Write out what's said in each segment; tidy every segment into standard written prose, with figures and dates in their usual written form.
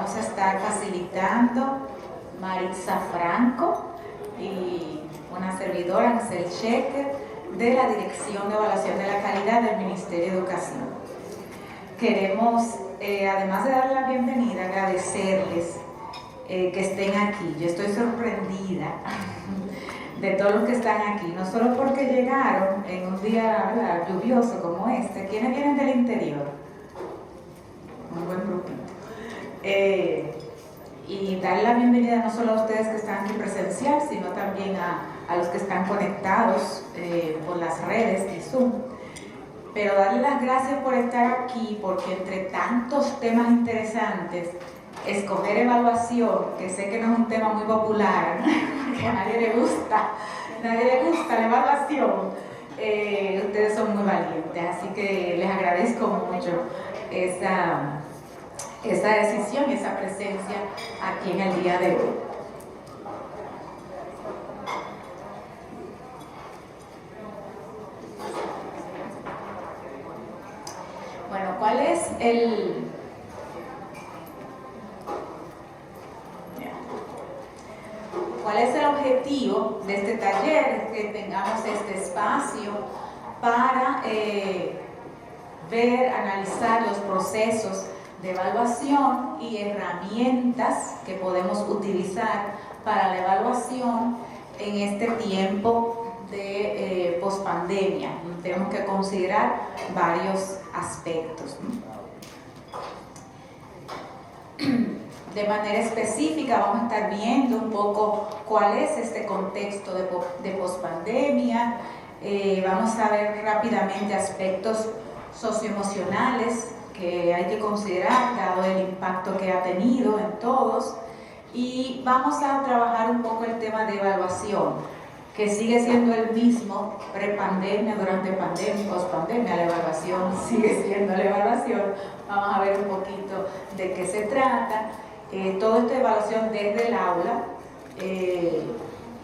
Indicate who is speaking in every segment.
Speaker 1: vamos a estar facilitando Maritza Franco y una servidora, Ansel Checker, de la Dirección de Evaluación de la Calidad del Ministerio de Educación. Queremos, además de dar la bienvenida, agradecerles que estén aquí. Yo estoy sorprendida de todos los que están aquí, no solo porque llegaron en un día, ¿verdad?, lluvioso como este. ¿Quiénes vienen del interior? Un buen grupito. Y darle la bienvenida no solo a ustedes que están aquí presencial, sino también a los que están conectados por las redes y Zoom. Pero darle las gracias por estar aquí, porque entre tantos temas interesantes, escoger evaluación, que sé que no es un tema muy popular, que a nadie le gusta la evaluación, ustedes son muy valientes, así que les agradezco mucho esa decisión y esa presencia aquí en el día de hoy. Bueno, ¿cuál es el objetivo de este taller? Es que tengamos este espacio para ver, analizar los procesos de evaluación y herramientas que podemos utilizar para la evaluación en este tiempo de pospandemia. Tenemos que considerar varios aspectos. De manera específica vamos a estar viendo un poco cuál es este contexto de pospandemia. Vamos a ver rápidamente aspectos socioemocionales que hay que considerar dado el impacto que ha tenido en todos, y vamos a trabajar un poco el tema de evaluación, que sigue siendo el mismo prepandemia, durante pandemia, pospandemia. La evaluación sigue siendo la evaluación. Vamos a ver un poquito de qué se trata. Toda esta evaluación desde el aula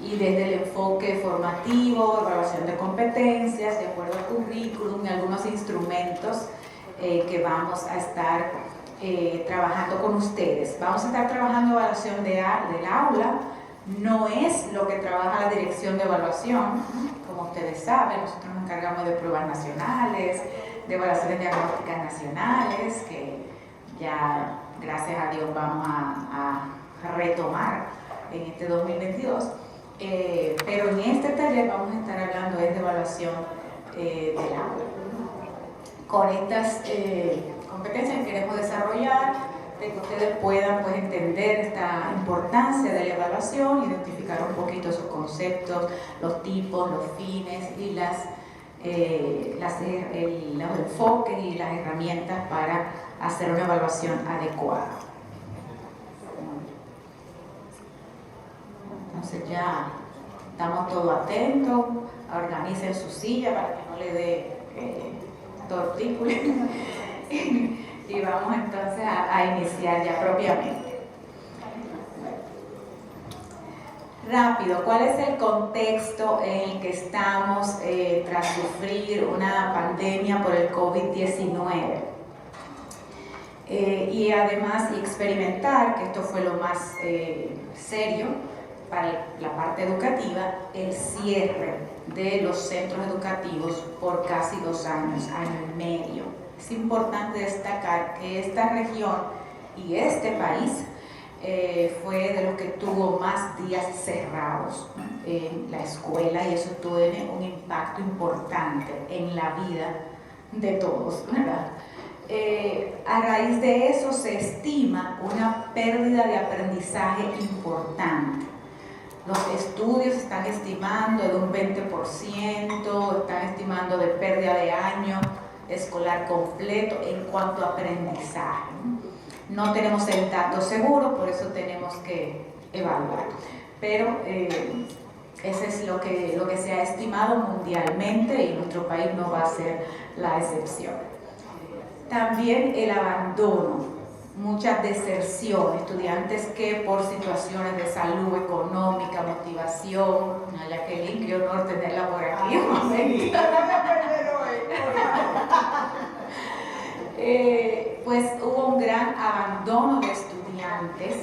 Speaker 1: y desde el enfoque formativo, evaluación de competencias, de acuerdo al currículum y algunos instrumentos que vamos a estar trabajando con ustedes. Vamos a estar trabajando evaluación del aula. No es lo que trabaja la Dirección de Evaluación, como ustedes saben. Nosotros nos encargamos de pruebas nacionales, de evaluaciones diagnósticas nacionales, que ya, gracias a Dios, vamos a retomar en este 2022. Pero en este taller vamos a estar hablando de evaluación del aula. Con estas competencias que queremos desarrollar, de que ustedes puedan pues entender esta importancia de la evaluación, identificar un poquito sus conceptos, los tipos, los fines y los enfoques y las herramientas para hacer una evaluación adecuada. Entonces ya estamos todos atentos, organicen su silla para que no le dé tortícolis. Y vamos entonces a iniciar ya propiamente. Rápido, ¿cuál es el contexto en el que estamos tras sufrir una pandemia por el COVID-19? Y además experimentar, que esto fue lo más serio para la parte educativa, el cierre de los centros educativos por casi 2 años, año y medio. Es importante destacar que esta región y este país fue de los que tuvo más días cerrados en la escuela, y eso tiene un impacto importante en la vida de todos, ¿verdad? A raíz de eso se estima una pérdida de aprendizaje importante. Los estudios están estimando de un 20%, están estimando de pérdida de año escolar completo en cuanto a aprendizaje. No tenemos el dato seguro, por eso tenemos que evaluar. Pero eso es lo que se ha estimado mundialmente, y nuestro país no va a ser la excepción. También el abandono, mucha deserción, estudiantes que por situaciones de salud económica, motivación, a Jacqueline, qué honor tenerla por aquí un momento. Pues hubo un gran abandono de estudiantes estudiantes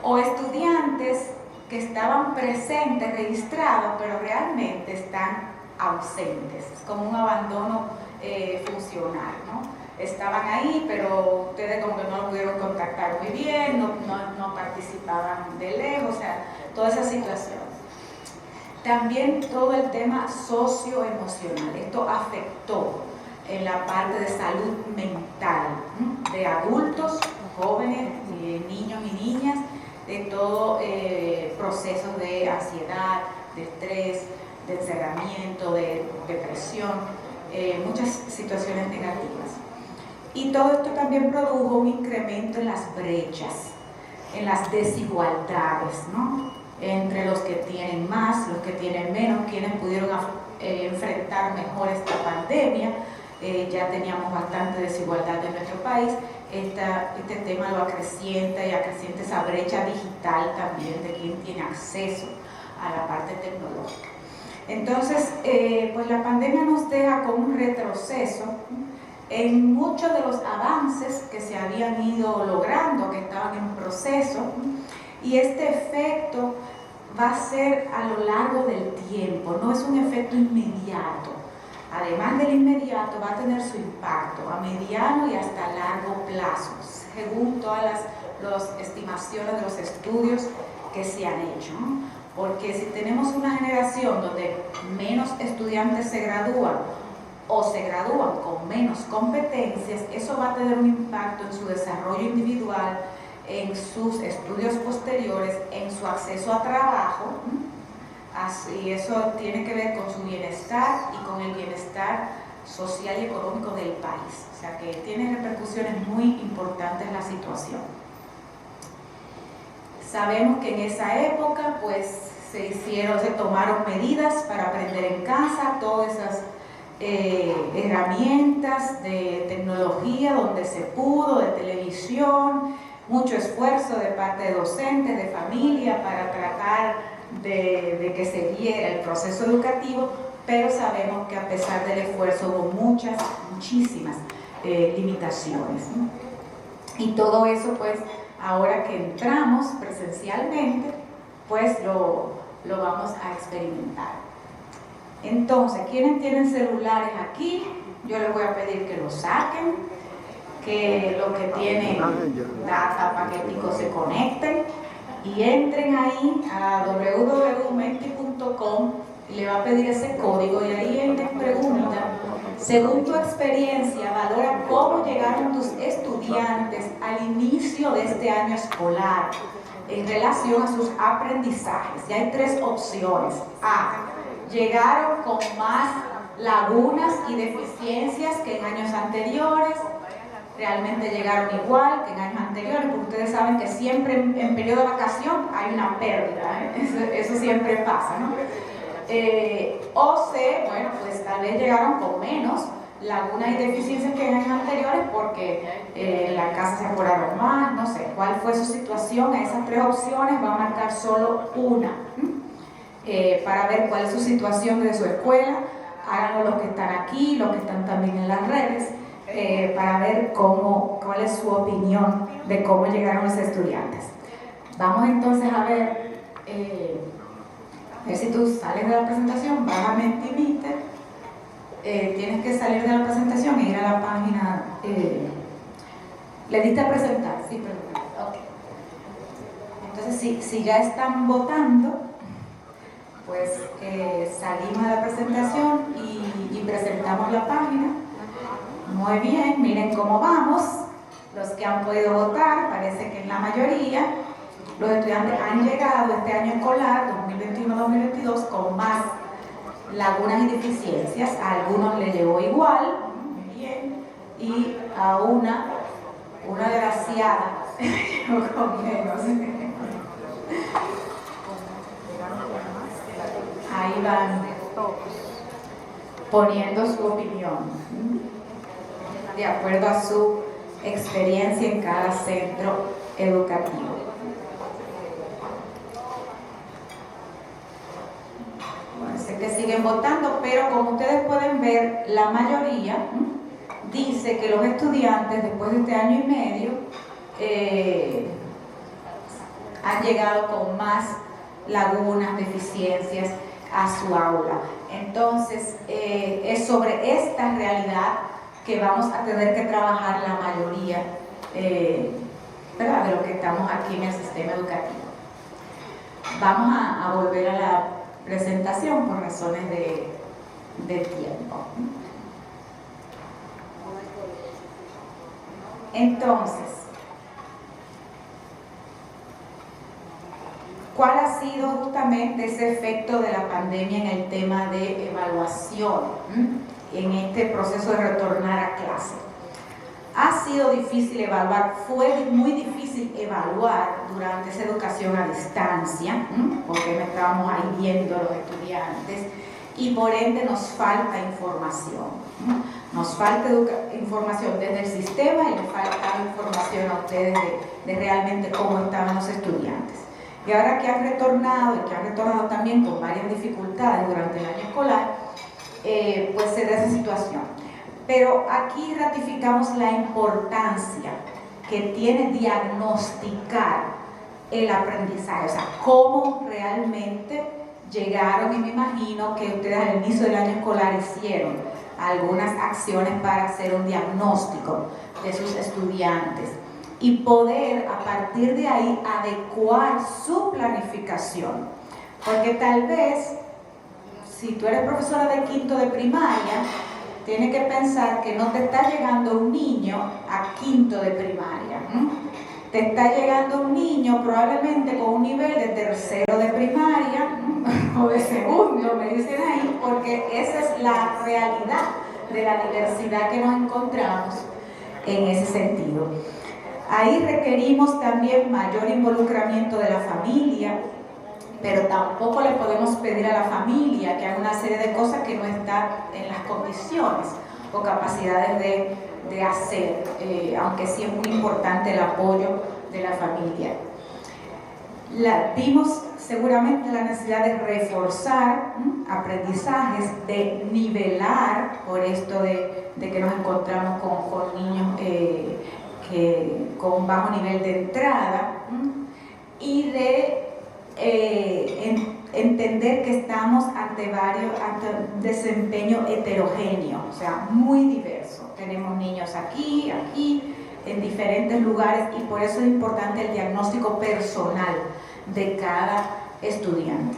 Speaker 1: o estudiantes que estaban presentes, registrados, pero realmente están ausentes. Es como un abandono funcional, ¿no? Estaban ahí, pero ustedes como que no lo pudieron contactar muy bien, no participaban de lejos, o sea, toda esa situación. También todo el tema socioemocional, esto afectó en la parte de salud mental, de adultos, jóvenes, niños y niñas, de todo procesos de ansiedad, de estrés, de encerramiento, de depresión, muchas situaciones negativas. Y todo esto también produjo un incremento en las brechas, en las desigualdades, ¿no? Entre los que tienen más, los que tienen menos, quienes pudieron enfrentar mejor esta pandemia. Ya teníamos bastante desigualdad en nuestro país. Este tema lo acrecienta y acrecienta esa brecha digital también de quien tiene acceso a la parte tecnológica. Entonces, pues la pandemia nos deja con un retroceso en muchos de los avances que se habían ido logrando, que estaban en proceso, y este efecto va a ser a lo largo del tiempo, no es un efecto inmediato. Además del inmediato, va a tener su impacto a mediano y hasta largo plazo, según todas las estimaciones de los estudios que se han hecho, ¿no? Porque si tenemos una generación donde menos estudiantes se gradúan o se gradúan con menos competencias, eso va a tener un impacto en su desarrollo individual, en sus estudios posteriores, en su acceso a trabajo. Así, eso tiene que ver con su bienestar y con el bienestar social y económico del país. O sea que tiene repercusiones muy importantes en la situación. Sabemos que en esa época pues se tomaron medidas para aprender en casa, todas esas herramientas de tecnología donde se pudo, de televisión, mucho esfuerzo de parte de docentes, de familia para tratar de que se diera el proceso educativo, pero sabemos que a pesar del esfuerzo hubo muchísimas limitaciones, ¿no? Y todo eso pues ahora que entramos presencialmente pues lo vamos a experimentar. Entonces, quienes tienen celulares aquí, yo les voy a pedir que lo saquen, que los que tienen data paquetico se conecten y entren ahí a www.menti.com y le va a pedir ese código y ahí él les pregunta, según tu experiencia, valora cómo llegaron tus estudiantes al inicio de este año escolar en relación a sus aprendizajes. Y hay tres opciones. A, llegaron con más lagunas y deficiencias que en años anteriores, realmente llegaron igual que en años anteriores, porque ustedes saben que siempre en periodo de vacación hay una pérdida, eso siempre pasa, ¿no? O C, bueno, pues tal vez llegaron con menos lagunas y deficiencias que en años anteriores porque en la casa se apuraron más, no sé cuál fue su situación. A esas tres opciones va a marcar solo una para ver cuál es su situación de su escuela. Háganlo los que están aquí, los que están también en las redes, para ver cuál es su opinión de cómo llegaron los estudiantes. Vamos entonces a ver si tú sales de la presentación, vas a Mentimeter, tienes que salir de la presentación e ir a la página. ¿Le diste a presentar? Sí, perdón. Okay. Entonces, si ya están votando, pues salimos de la presentación y presentamos la página. Muy bien, miren cómo vamos. Los que han podido votar, parece que en la mayoría, los estudiantes han llegado este año escolar 2021-2022 con más lagunas y deficiencias. A algunos les llegó igual, muy bien, y a una desgraciada con menos. Ahí van poniendo su opinión de acuerdo a su experiencia en cada centro educativo. Bueno, sé que siguen votando, pero como ustedes pueden ver, la mayoría dice que los estudiantes después de este año y medio han llegado con más lagunas, deficiencias a su aula. Entonces, es sobre esta realidad que vamos a tener que trabajar la mayoría, ¿verdad?, de los que estamos aquí en el sistema educativo. Vamos a volver a la presentación por razones de tiempo. Entonces, ¿cuál ha sido justamente ese efecto de la pandemia en el tema de evaluación, en este proceso de retornar a clase? Ha sido difícil evaluar, fue muy difícil evaluar durante esa educación a distancia, porque no estábamos ahí viendo a los estudiantes, y por ende nos falta información. Nos falta información desde el sistema y nos falta información a ustedes de realmente cómo estaban los estudiantes. Y ahora que han retornado, y que han retornado también con varias dificultades durante el año escolar, pues se da esa situación. Pero aquí ratificamos la importancia que tiene diagnosticar el aprendizaje, o sea, cómo realmente llegaron, y me imagino que ustedes al inicio del año escolar hicieron algunas acciones para hacer un diagnóstico de sus estudiantes y poder a partir de ahí adecuar su planificación. Porque tal vez, si tú eres profesora de quinto de primaria, tienes que pensar que no te está llegando un niño a quinto de primaria. Te está llegando un niño probablemente con un nivel de tercero de primaria o de segundo, me dicen ahí, porque esa es la realidad de la diversidad que nos encontramos en ese sentido. Ahí requerimos también mayor involucramiento de la familia, pero tampoco le podemos pedir a la familia que haga una serie de cosas que no están en las condiciones o capacidades de hacer, aunque sí es muy importante el apoyo de la familia. Vimos seguramente la necesidad de reforzar aprendizajes, de nivelar, por esto de que nos encontramos con niños con un bajo nivel de entrada, y de entender que estamos ante un desempeño heterogéneo, o sea, muy diverso. Tenemos niños aquí, en diferentes lugares, y por eso es importante el diagnóstico personal de cada estudiante.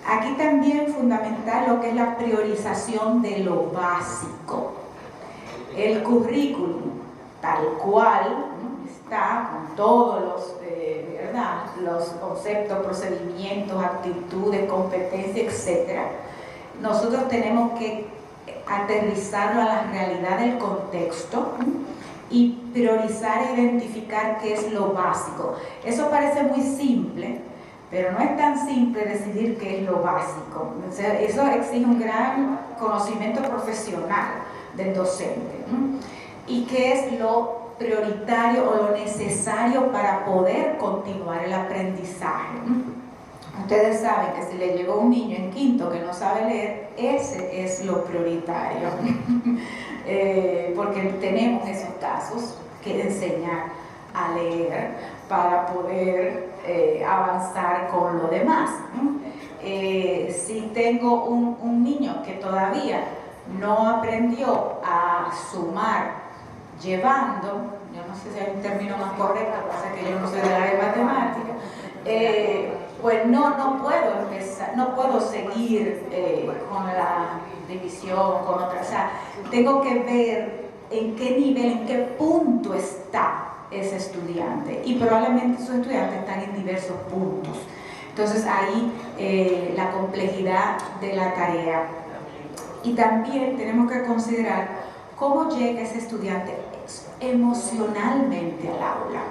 Speaker 1: Aquí también fundamental lo que es la priorización de lo básico. El currículum, tal cual, está con todos los conceptos, procedimientos, actitudes, competencias, etc. Nosotros tenemos que aterrizarlo a la realidad del contexto y priorizar e identificar qué es lo básico. Eso parece muy simple, pero no es tan simple decidir qué es lo básico. O sea, eso exige un gran conocimiento profesional del docente. ¿Y qué es lo prioritario o lo necesario para poder continuar el aprendizaje? Ustedes saben que si le llegó un niño en quinto que no sabe leer, ese es lo prioritario. Porque tenemos esos casos que enseñar a leer para poder avanzar con lo demás. Si tengo un niño que todavía no aprendió a sumar llevando, yo no sé si hay un término más correcto, lo que pasa es que yo no soy del área de matemática, pues no puedo empezar, no puedo seguir con la división, con otra, o sea, tengo que ver en qué nivel, en qué punto está ese estudiante, y probablemente esos estudiantes están en diversos puntos. Entonces ahí la complejidad de la tarea. Y también tenemos que considerar cómo llega ese estudiante emocionalmente al aula.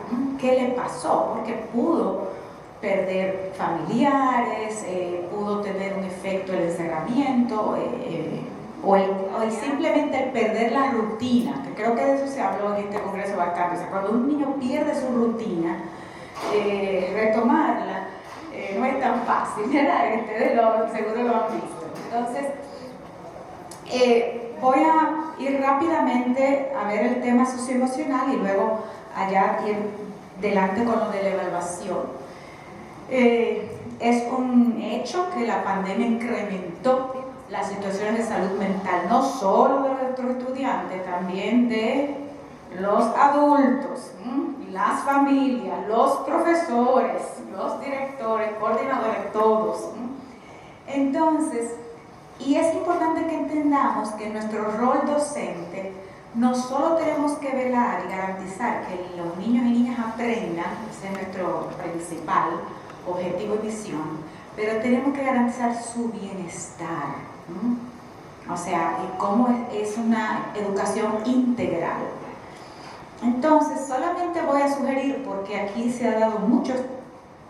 Speaker 1: ¿Qué le pasó? Porque pudo perder familiares, pudo tener un efecto el encerramiento, o simplemente el perder la rutina, que creo que de eso se habló en este congreso bastante. O sea, cuando un niño pierde su rutina, retomarla no es tan fácil, ¿verdad? Ustedes seguro lo han visto. Entonces, voy a ir rápidamente a ver el tema socioemocional y luego allá ir delante con lo de la evaluación. Es un hecho que la pandemia incrementó las situaciones de salud mental, no solo de nuestros estudiantes, también de los adultos, las familias, los profesores, los directores, coordinadores, todos. Entonces, y es importante que entendamos que en nuestro rol docente no solo tenemos que velar y garantizar que los niños y niñas aprendan, ese es nuestro principal objetivo y misión, pero tenemos que garantizar su bienestar. O sea, cómo es una educación integral. Entonces, solamente voy a sugerir, porque aquí se ha dado muchas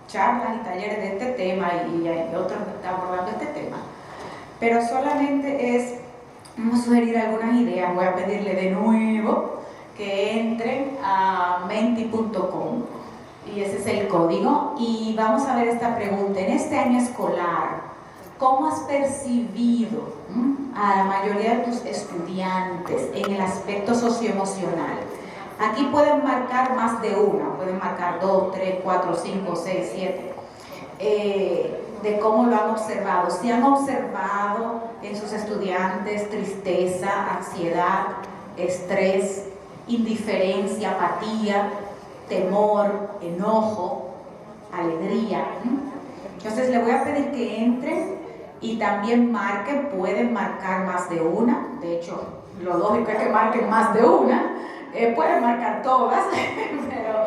Speaker 1: charlas y talleres de este tema y hay otros que están abordando este tema, pero solamente vamos a sugerir algunas ideas. Voy a pedirle de nuevo que entren a menti.com y ese es el código, y vamos a ver esta pregunta. En este año escolar, ¿cómo has percibido a la mayoría de tus estudiantes en el aspecto socioemocional? Aquí pueden marcar más de una, pueden marcar 2, 3, 4, 5, 6, 7, de cómo lo han observado. Si han observado en sus estudiantes tristeza, ansiedad, estrés, indiferencia, apatía, temor, enojo, alegría. Entonces le voy a pedir que entren y también marquen, pueden marcar más de una, de hecho lo lógico es que marquen más de una, pueden marcar todas, pero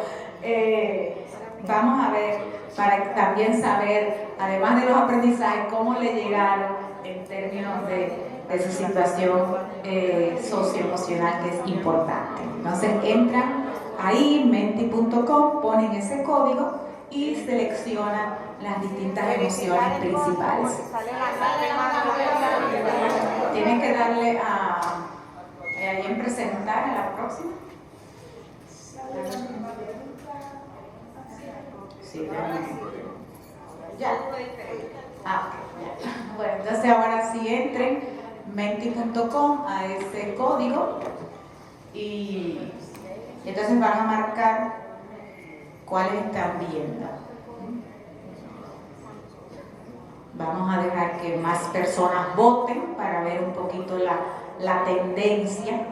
Speaker 1: vamos a ver, para también saber, además de los aprendizajes, cómo le llegaron en términos de su situación socioemocional, que es importante. Entonces entran ahí, menti.com, ponen ese código y seleccionan las distintas emociones principales. Tienen que darle ahí en presentar en la próxima. Sí, ya. Bueno, entonces ahora sí entren menti.com a ese código y entonces van a marcar cuáles están viendo. Vamos a dejar que más personas voten para ver un poquito la tendencia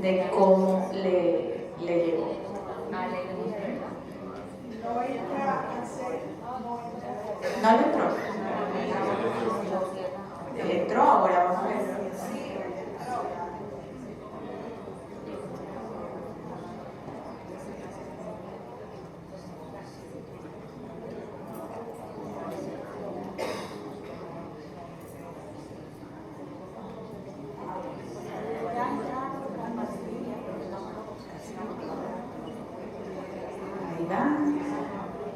Speaker 1: de cómo le llegó. ¿No le entró? Entró ahora, vamos a ver.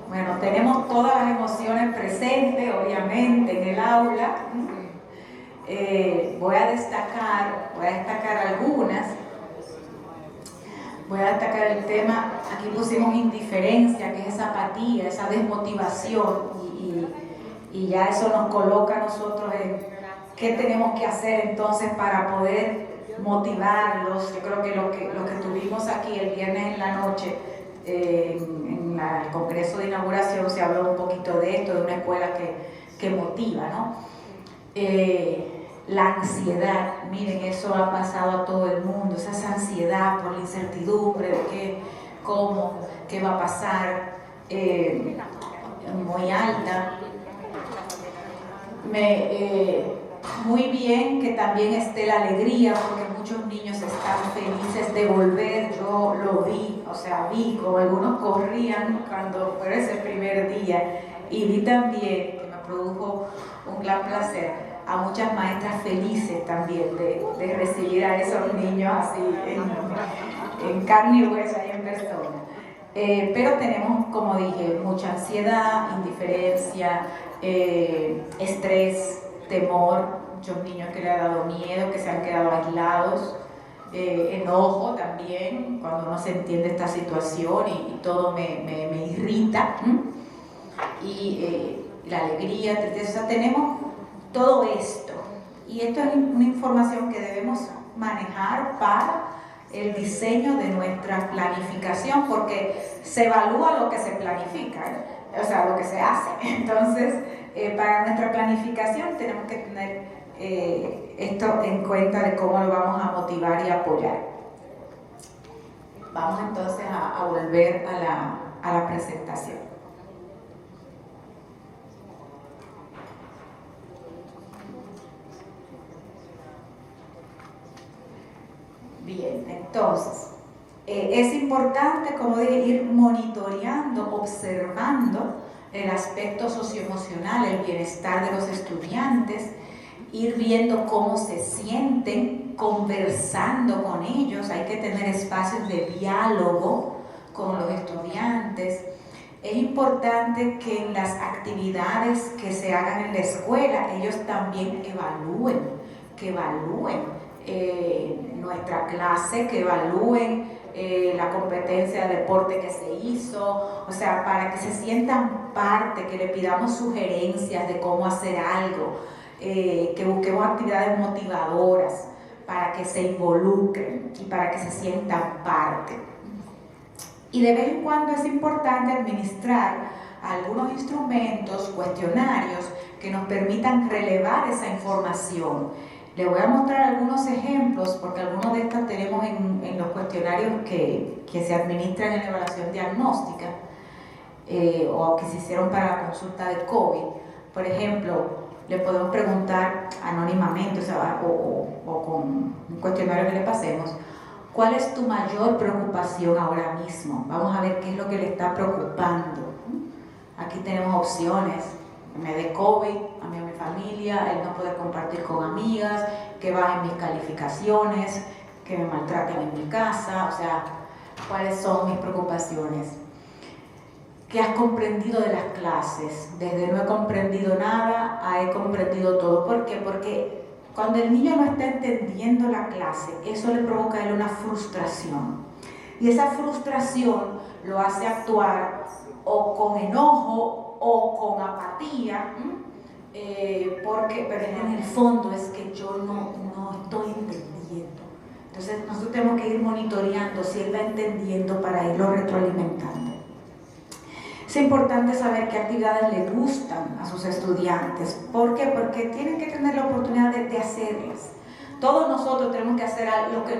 Speaker 1: Bueno, tenemos todas las emociones presentes, obviamente, en el aula. Voy a destacar algunas. Voy a destacar el tema, aquí pusimos indiferencia, que es esa apatía, esa desmotivación, y ya eso nos coloca a nosotros en qué tenemos que hacer entonces para poder motivarlos. Yo creo que lo que tuvimos aquí el viernes en la noche, en el congreso de inauguración, se habló un poquito de esto, de una escuela que motiva, ¿no? La ansiedad, miren, eso ha pasado a todo el mundo, esa ansiedad por la incertidumbre de qué va a pasar, muy alta. Muy bien que también esté la alegría, porque muchos niños están felices de volver. Yo lo vi, o sea, vi como algunos corrían cuando fue ese primer día, y vi también, que me produjo un gran placer, a muchas maestras felices también de recibir a esos niños así en carne y hueso y en persona. Pero tenemos, como dije, mucha ansiedad, indiferencia, estrés, temor, muchos niños que le ha dado miedo, que se han quedado aislados, enojo también, cuando no se entiende esta situación y todo me irrita, y la alegría, tristeza. O sea, tenemos todo esto, y esto es una información que debemos manejar para el diseño de nuestra planificación, porque se evalúa lo que se planifica, o sea, lo que se hace. Entonces, para nuestra planificación tenemos que tener esto en cuenta de cómo lo vamos a motivar y apoyar. Vamos entonces a volver a la presentación. Bien, entonces, es importante, como dije, ir monitoreando, observando el aspecto socioemocional, el bienestar de los estudiantes, ir viendo cómo se sienten, conversando con ellos. Hay que tener espacios de diálogo con los estudiantes. Es importante que en las actividades que se hagan en la escuela, ellos también evalúen nuestra clase, que evalúen la competencia de deporte que se hizo, o sea, para que se sientan parte, que le pidamos sugerencias de cómo hacer algo, que busquemos actividades motivadoras para que se involucren y para que se sientan parte. Y de vez en cuando es importante administrar algunos instrumentos, cuestionarios que nos permitan relevar esa información. Les voy a mostrar algunos ejemplos, porque algunos de estos tenemos en los cuestionarios que se administran en la evaluación diagnóstica o que se hicieron para la consulta de COVID. Por ejemplo, le podemos preguntar anónimamente, o sea, o con un cuestionario que le pasemos, ¿cuál es tu mayor preocupación ahora mismo? Vamos a ver qué es lo que le está preocupando. Aquí tenemos opciones: me dé COVID, a mí, a mi familia, el no poder compartir con amigas, que bajen mis calificaciones, que me maltraten en mi casa. O sea, ¿cuáles son mis preocupaciones? ¿Qué has comprendido de las clases? Desde no he comprendido nada a he comprendido todo. ¿Por qué? Porque cuando el niño no está entendiendo la clase, eso le provoca a él una frustración. Y esa frustración lo hace actuar o con enojo o con apatía, pero en el fondo es que yo no estoy entendiendo. Entonces nosotros tenemos que ir monitoreando si él va entendiendo para irlo retroalimentando. Es importante saber qué actividades le gustan a sus estudiantes. ¿Por qué? Porque tienen que tener la oportunidad de hacerlas. Todos nosotros tenemos que hacer lo que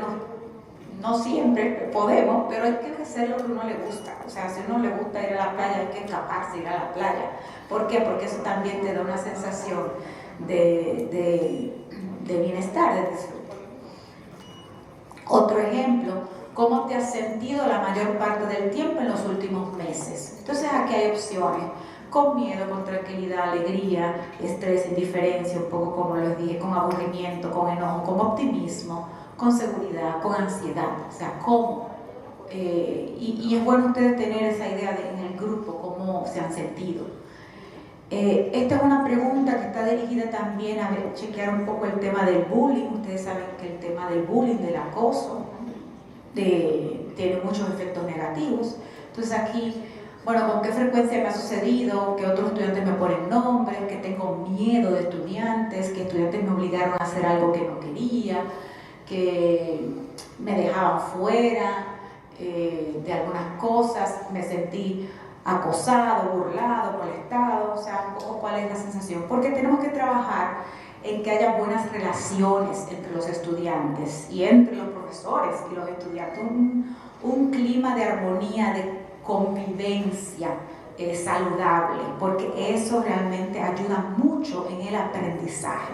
Speaker 1: no siempre podemos, pero hay que hacer lo que a uno le gusta. O sea, si a uno le gusta ir a la playa, hay que escaparse, ir a la playa. ¿Por qué? Porque eso también te da una sensación de bienestar, de disfrute. Otro ejemplo: ¿cómo te has sentido la mayor parte del tiempo en los últimos meses? Entonces aquí hay opciones: con miedo, con tranquilidad, alegría, estrés, indiferencia, un poco como les dije, con aburrimiento, con enojo, con optimismo, con seguridad, con ansiedad. O sea, ¿cómo? Y es bueno ustedes tener esa idea en el grupo, cómo se han sentido. Esta es una pregunta que está dirigida también a chequear un poco el tema del bullying. Ustedes saben que el tema del bullying, del acoso, tiene muchos efectos negativos. Entonces aquí, bueno, ¿con qué frecuencia me ha sucedido? Que otros estudiantes me ponen nombres, que tengo miedo de estudiantes, que estudiantes me obligaron a hacer algo que no quería, que me dejaban fuera de algunas cosas, me sentí acosado, burlado, molestado. O sea, un poco cuál es la sensación. Porque tenemos que trabajar en que haya buenas relaciones entre los estudiantes y entre los profesores y los estudiantes, un clima de armonía, de convivencia saludable, porque eso realmente ayuda mucho en el aprendizaje.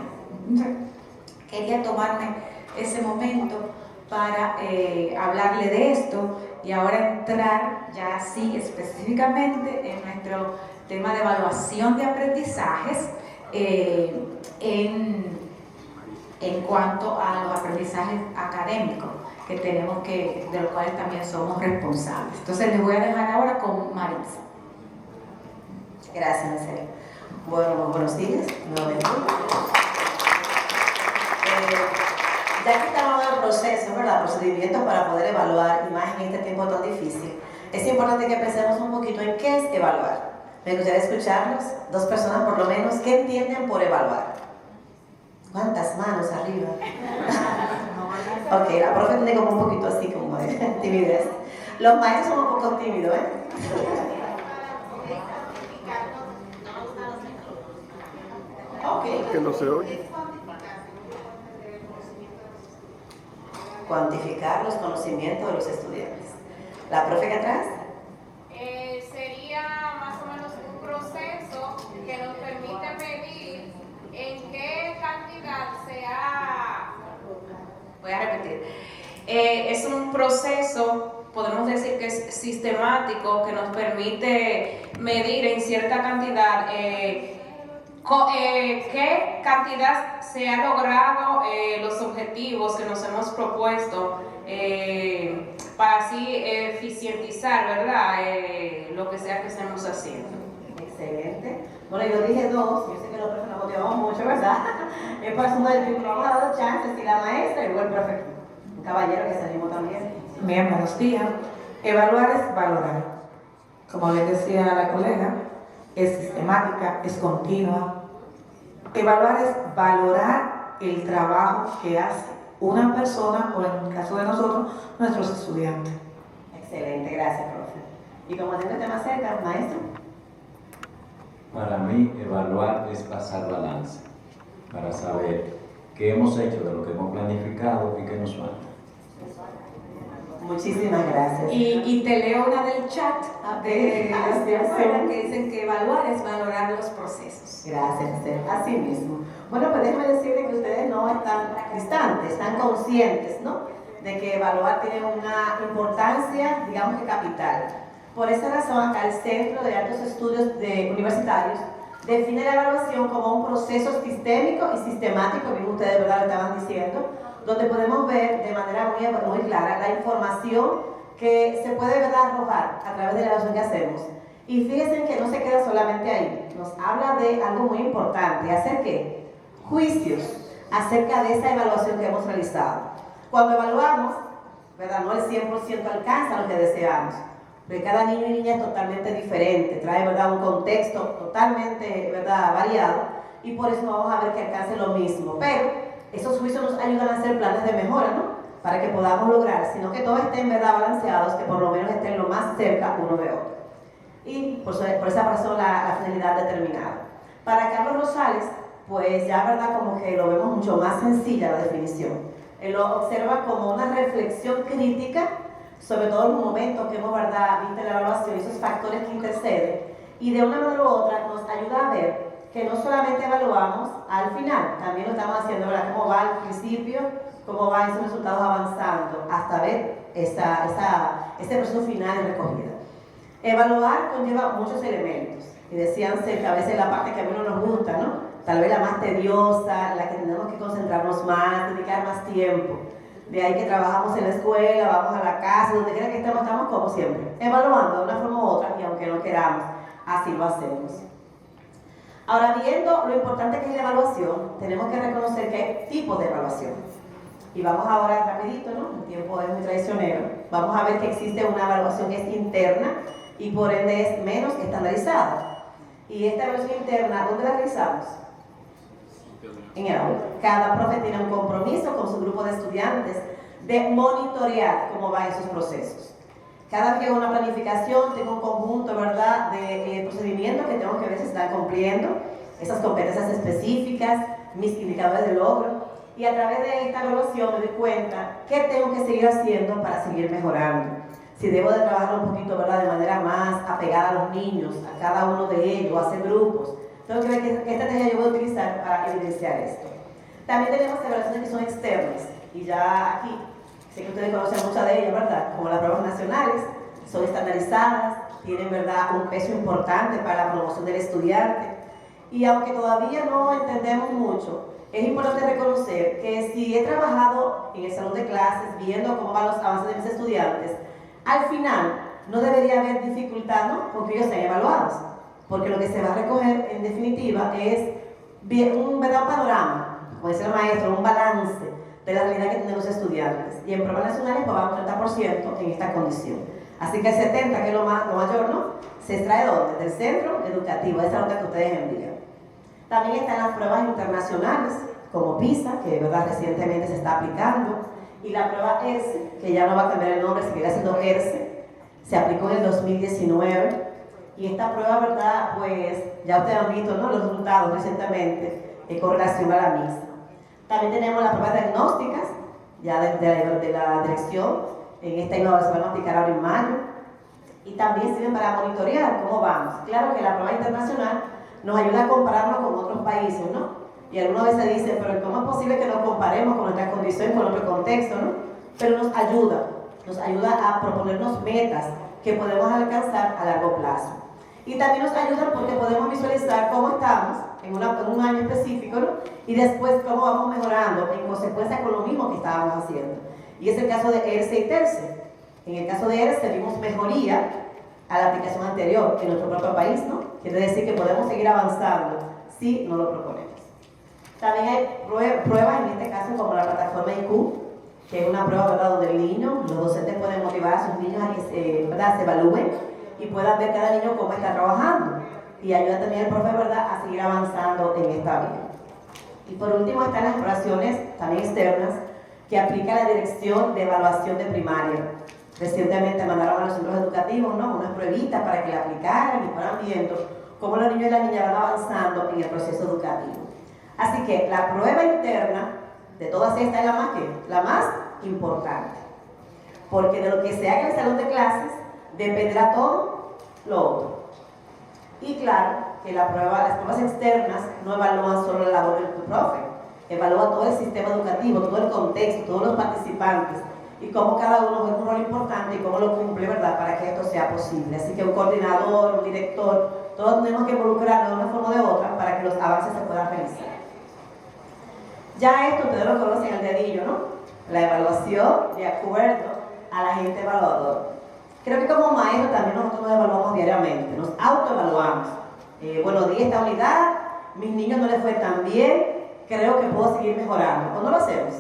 Speaker 1: Quería tomarme ese momento para hablarle de esto y ahora entrar ya así específicamente en nuestro tema de evaluación de aprendizajes en cuanto a los aprendizajes académicos que tenemos de los cuales también somos responsables. Entonces les voy a dejar ahora con Maritza.
Speaker 2: Gracias, Mercedes. Bueno, buenos días nuevamente. Ya que estamos en el proceso, ¿verdad? Procedimientos para poder evaluar, y más en este tiempo tan difícil, es importante que pensemos un poquito en qué es evaluar. Me gustaría escucharlos, dos personas por lo menos, ¿qué entienden por evaluar? ¿Cuántas manos arriba? Ok, la profe tiene como un poquito así como de timidez. Los maestros son un poco tímidos, ¿eh?
Speaker 3: Que no se oye.
Speaker 2: Cuantificar los conocimientos de los estudiantes. ¿La profe que atrás?
Speaker 4: Sería más o menos un proceso que nos permite medir en qué cantidad se ha...
Speaker 1: Voy a repetir. Es un proceso, podemos decir que es sistemático, que nos permite medir en cierta cantidad qué cantidad se ha logrado los objetivos que nos hemos propuesto para así eficientizar, ¿verdad? Lo que sea que estemos haciendo.
Speaker 2: Excelente. Bueno, yo dije dos, yo sé que los profes nos motivamos mucho, ¿verdad? Es para sumar el tiempo, vamos a dar chances, y la maestra y luego el profe, un caballero que se animó también.
Speaker 5: Bien, buenos días. Evaluar es valorar. Como les decía la colega, es sistemática, es continua. Evaluar es valorar el trabajo que hace una persona, o en el caso de nosotros, nuestros estudiantes.
Speaker 2: Excelente, gracias, profe. Y como tengo el tema cerca, maestro.
Speaker 6: Para mí, evaluar es pasar balance, para saber qué hemos hecho de lo que hemos planificado y qué nos falta.
Speaker 2: Muchísimas gracias.
Speaker 1: Y te leo una del chat de las personas
Speaker 2: Gracias.
Speaker 1: que dicen que evaluar es valorar los procesos.
Speaker 2: Gracias, Esther. Así mismo. Bueno, pues déjenme decirles que ustedes no están distantes, están conscientes, ¿no? De que evaluar tiene una importancia, digamos que capital. Por esa razón, acá el Centro de Altos Estudios Universitarios define la evaluación como un proceso sistémico y sistemático, bien ustedes, ¿verdad?, lo estaban diciendo, donde podemos ver de manera muy clara la información que se puede, ¿verdad?, arrojar a través de la evaluación que hacemos. Y fíjense que no se queda solamente ahí, nos habla de algo muy importante, ¿hacer qué? Juicios acerca de esa evaluación que hemos realizado. Cuando evaluamos, ¿verdad?, no el 100% alcanza lo que deseamos, porque cada niño y niña es totalmente diferente, trae, ¿verdad?, un contexto totalmente, ¿verdad?, variado, y por eso vamos a ver que alcance lo mismo. Pero esos juicios nos ayudan a hacer planes de mejora, ¿no?, para que podamos lograr, sino que todos estén, ¿verdad?, balanceados, que por lo menos estén lo más cerca uno de otro. Y por esa razón la finalidad determinada. Para Carlos Rosales, pues ya, ¿verdad?, como que lo vemos mucho más sencilla la definición. Él lo observa como una reflexión crítica sobre todos los momentos que hemos, ¿verdad?, visto en la evaluación y esos factores que interceden, y de una manera u otra nos ayuda a ver que no solamente evaluamos al final, también lo estamos haciendo, ¿verdad?, cómo va al principio, cómo van esos resultados avanzando, hasta ver ese proceso final de recogida. Evaluar conlleva muchos elementos, y decían que a veces la parte que a mí no nos gusta, ¿no?, tal vez la más tediosa, la que tenemos que concentrarnos más, dedicar más tiempo. De ahí que trabajamos en la escuela, vamos a la casa, donde quiera que estemos como siempre, evaluando de una forma u otra, y aunque no queramos, así lo hacemos. Ahora, viendo lo importante que es la evaluación, tenemos que reconocer que hay tipos de evaluación. Y vamos ahora rapidito, ¿no?, el tiempo es muy traicionero. Vamos a ver que existe una evaluación que es interna y por ende es menos estandarizada. Y esta evaluación interna, ¿dónde la realizamos? En el aula. Cada profe tiene un compromiso con su grupo de estudiantes de monitorear cómo van esos procesos. Cada vez que hago una planificación, tengo un conjunto, ¿verdad?, de procedimientos que tengo que ver si están cumpliendo, esas competencias específicas, mis indicadores de logro, y a través de esta evaluación me doy cuenta qué tengo que seguir haciendo para seguir mejorando. Si debo de trabajar un poquito, ¿verdad?, de manera más apegada a los niños, a cada uno de ellos, hacer grupos. Tengo que ver qué estrategia yo voy a utilizar para evidenciar esto. También tenemos evaluaciones que son externas, y ya aquí, sé que ustedes conocen muchas de ellas, ¿verdad?, como las pruebas nacionales, son estandarizadas, tienen, ¿verdad?, un peso importante para la promoción del estudiante, y aunque todavía no entendemos mucho, es importante reconocer que si he trabajado en el salón de clases, viendo cómo van los avances de mis estudiantes, al final no debería haber dificultad, ¿no?, con que ellos sean evaluados, porque lo que se va a recoger en definitiva es un verdadero panorama, como dice el maestro, un balance de la realidad que tienen los estudiantes. Y en pruebas nacionales pues vamos 30% en esta condición. Así que el 70%, que es lo mayor, ¿no?, se extrae ¿de dónde? Del centro educativo, esa nota que ustedes envían. También están las pruebas internacionales, como PISA, que, ¿verdad?, recientemente se está aplicando, y la prueba ERCE, que ya no va a cambiar el nombre, seguirá siendo ERCE, se aplicó en el 2019, y esta prueba, ¿verdad?, pues ya ustedes han visto, ¿no?, los resultados recientemente, con relación a la misma. También tenemos las pruebas diagnósticas, ya de la dirección. En esta innovación vamos a aplicar ahora en mayo. Y también sirven para monitorear cómo vamos. Claro que la prueba internacional nos ayuda a compararnos con otros países, ¿no? Y algunas veces dicen, pero ¿cómo es posible que nos comparemos con nuestras condiciones, con nuestro contexto, ¿no? Pero nos ayuda a proponernos metas que podemos alcanzar a largo plazo. Y también nos ayuda porque podemos visualizar cómo estamos en un año específico, ¿no? Y después cómo vamos mejorando en consecuencia con lo mismo que estábamos haciendo. Y es el caso de ERCE y TERCE. En el caso de ERCE vimos mejoría a la aplicación anterior en nuestro propio país, ¿no? Quiere decir que podemos seguir avanzando si no lo proponemos. También hay pruebas, en este caso, como la plataforma IQ, que es una prueba, ¿verdad?, donde el niño, los docentes pueden motivar a sus niños a que se evalúen y puedan ver cada niño cómo está trabajando. Y ayuda también al profe, ¿verdad?, a seguir avanzando en esta vía. Y por último están las evaluaciones también externas que aplica la Dirección de Evaluación de Primaria. Recientemente mandaron a los centros educativos, ¿no?, unas pruebitas para que la aplicaran y fueran viendo cómo los niños y las niñas van avanzando en el proceso educativo. Así que la prueba interna de todas estas es la más importante. Porque de lo que se haga en el salón de clases dependerá todo lo otro. Y claro que las pruebas externas no evalúan solo la labor del profe, evalúa todo el sistema educativo, todo el contexto, todos los participantes y cómo cada uno juega un rol importante y cómo lo cumple, ¿verdad?, para que esto sea posible. Así que un coordinador, un director, todos tenemos que involucrarnos de una forma o de otra para que los avances se puedan realizar. Ya esto ustedes lo conocen al dedillo, ¿no? La evaluación de acuerdo al agente evaluador. Creo que como maestros también nosotros nos evaluamos diariamente, nos autoevaluamos. Bueno, di esta unidad, mis niños no les fue tan bien, creo que puedo seguir mejorando. ¿O no lo hacemos?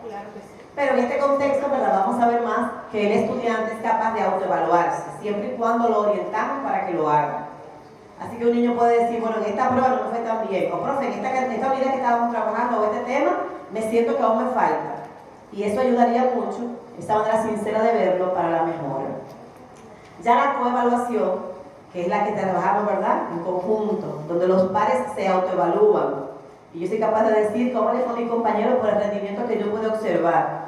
Speaker 4: Claro que sí.
Speaker 2: Pero en este contexto, ¿verdad?, vamos a ver más que el estudiante es capaz de autoevaluarse, siempre y cuando lo orientamos para que lo haga. Así que un niño puede decir, bueno, en esta prueba no me fue tan bien, o profe, en esta unidad que estábamos trabajando o este tema, me siento que aún me falta. Y eso ayudaría mucho, esa manera sincera de verlo para la mejora. Ya la coevaluación, que es la que trabajamos, ¿verdad?, en conjunto, donde los pares se autoevalúan. Y yo soy capaz de decir cómo le fue a mi compañero por el rendimiento que yo pude observar.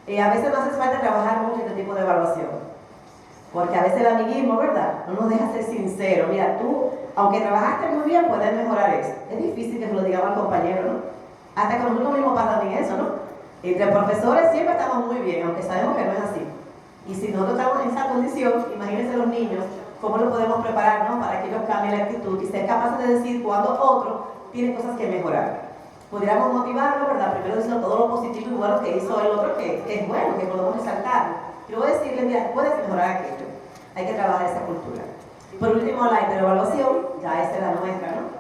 Speaker 2: A veces no hace falta trabajar mucho este tipo de evaluación. Porque a veces el amiguismo, ¿verdad?, no nos deja ser sinceros. Mira, tú, aunque trabajaste muy bien, puedes mejorar eso. Es difícil que se lo digamos al compañero, ¿no? Hasta que nosotros mismos pasa bien eso, ¿no? Entre profesores siempre estamos muy bien, aunque sabemos que no es así. Y si nosotros estamos en esa condición, imagínense los niños, cómo lo podemos preparar, ¿no?, para que ellos cambien la actitud y sean capaces de decir cuando otro tiene cosas que mejorar. Pudiéramos motivarlo, ¿verdad?, primero diciendo todo lo positivo y bueno que hizo el otro, que es bueno, que podemos resaltar. Y luego decirle, mira, puedes mejorar aquello. Hay que trabajar esa cultura. Por último, la interevaluación, ya esa es la nuestra, ¿no?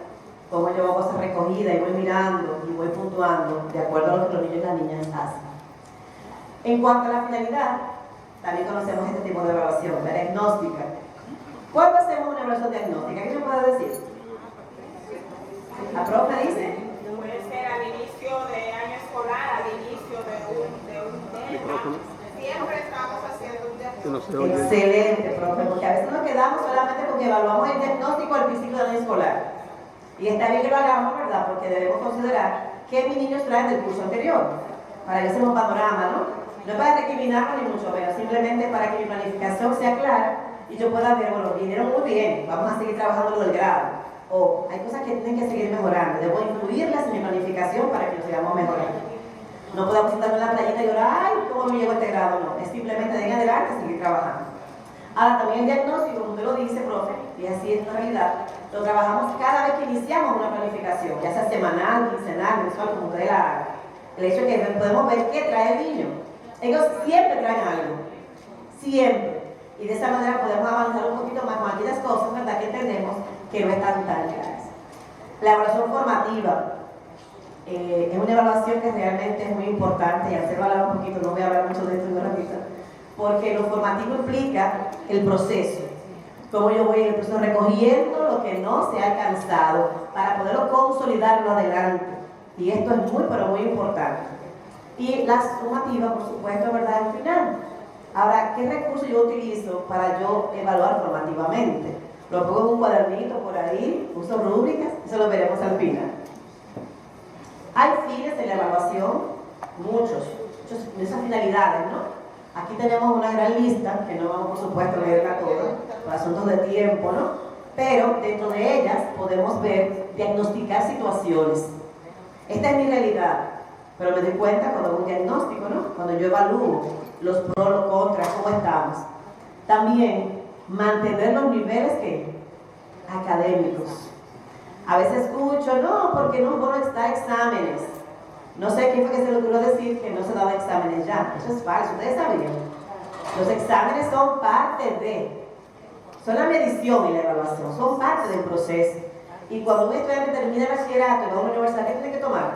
Speaker 2: Cómo yo hago cosas recogidas y voy mirando y voy puntuando de acuerdo a lo que los niños y las niñas hacen. En cuanto a la finalidad, también conocemos este tipo de evaluación, la diagnóstica. ¿Cuándo hacemos una evaluación diagnóstica? ¿Qué me puede decir? ¿La profe dice?
Speaker 4: Puede ser al inicio de año escolar, al inicio de un tema. Siempre estamos haciendo un diagnóstico.
Speaker 2: Excelente, profe, porque a veces nos quedamos solamente con que evaluamos el diagnóstico al principio del año escolar. Y está bien que lo hagamos, ¿verdad?, porque debemos considerar qué mis niños traen del curso anterior, para que hacemos un panorama, ¿no? No es para recriminarlo ni mucho menos, simplemente para que mi planificación sea clara y yo pueda ver, bueno, vinieron muy bien, vamos a seguir trabajando lo del grado. O hay cosas que tienen que seguir mejorando, debo incluirlas en mi planificación para que lo sigamos mejorando. No podemos sentarnos en la playita y llorar, ay, ¿cómo me llegó este grado? No, es simplemente de ahí en adelante seguir trabajando. Ahora, también el diagnóstico, como usted lo dice, profe, y así es en realidad, lo trabajamos cada vez que iniciamos una planificación, ya sea semanal, quincenal, mensual, como usted la haga. El hecho es que podemos ver qué trae el niño. Ellos siempre traen algo, siempre. Y de esa manera podemos avanzar un poquito más con aquellas cosas, ¿verdad?, que entendemos que no están tan claras. La evaluación formativa es una evaluación que realmente es muy importante, y al ser hablar un poquito, no voy a hablar mucho de esto en un ratito, porque lo formativo implica el proceso, cómo yo voy en el proceso recogiendo lo que no se ha alcanzado para poderlo consolidarlo adelante, y esto es muy, pero muy importante. Y la sumativa, por supuesto, ¿verdad?, al final. Ahora, ¿qué recurso yo utilizo para yo evaluar formativamente? Lo pongo en un cuadernito por ahí, uso rúbricas, eso lo veremos al final. de la evaluación, muchos de esas finalidades, ¿no? Aquí tenemos una gran lista, que no vamos por supuesto a leerla toda, por asuntos de tiempo, ¿no? Pero dentro de ellas podemos ver, diagnosticar situaciones. Esta es mi realidad, pero me doy cuenta cuando hago un diagnóstico, ¿no? Cuando yo evalúo los pros, los contras, cómo estamos. También mantener los niveles académicos. A veces escucho, no, porque no van a dar exámenes. No sé quién fue que se le ocurrió decir que no se daban exámenes ya. Eso es falso, ustedes sabían. Los exámenes son parte son la medición y la evaluación, son parte del proceso. Y cuando un estudiante termina el bachillerato y va a una universidad, ¿qué tiene que tomar?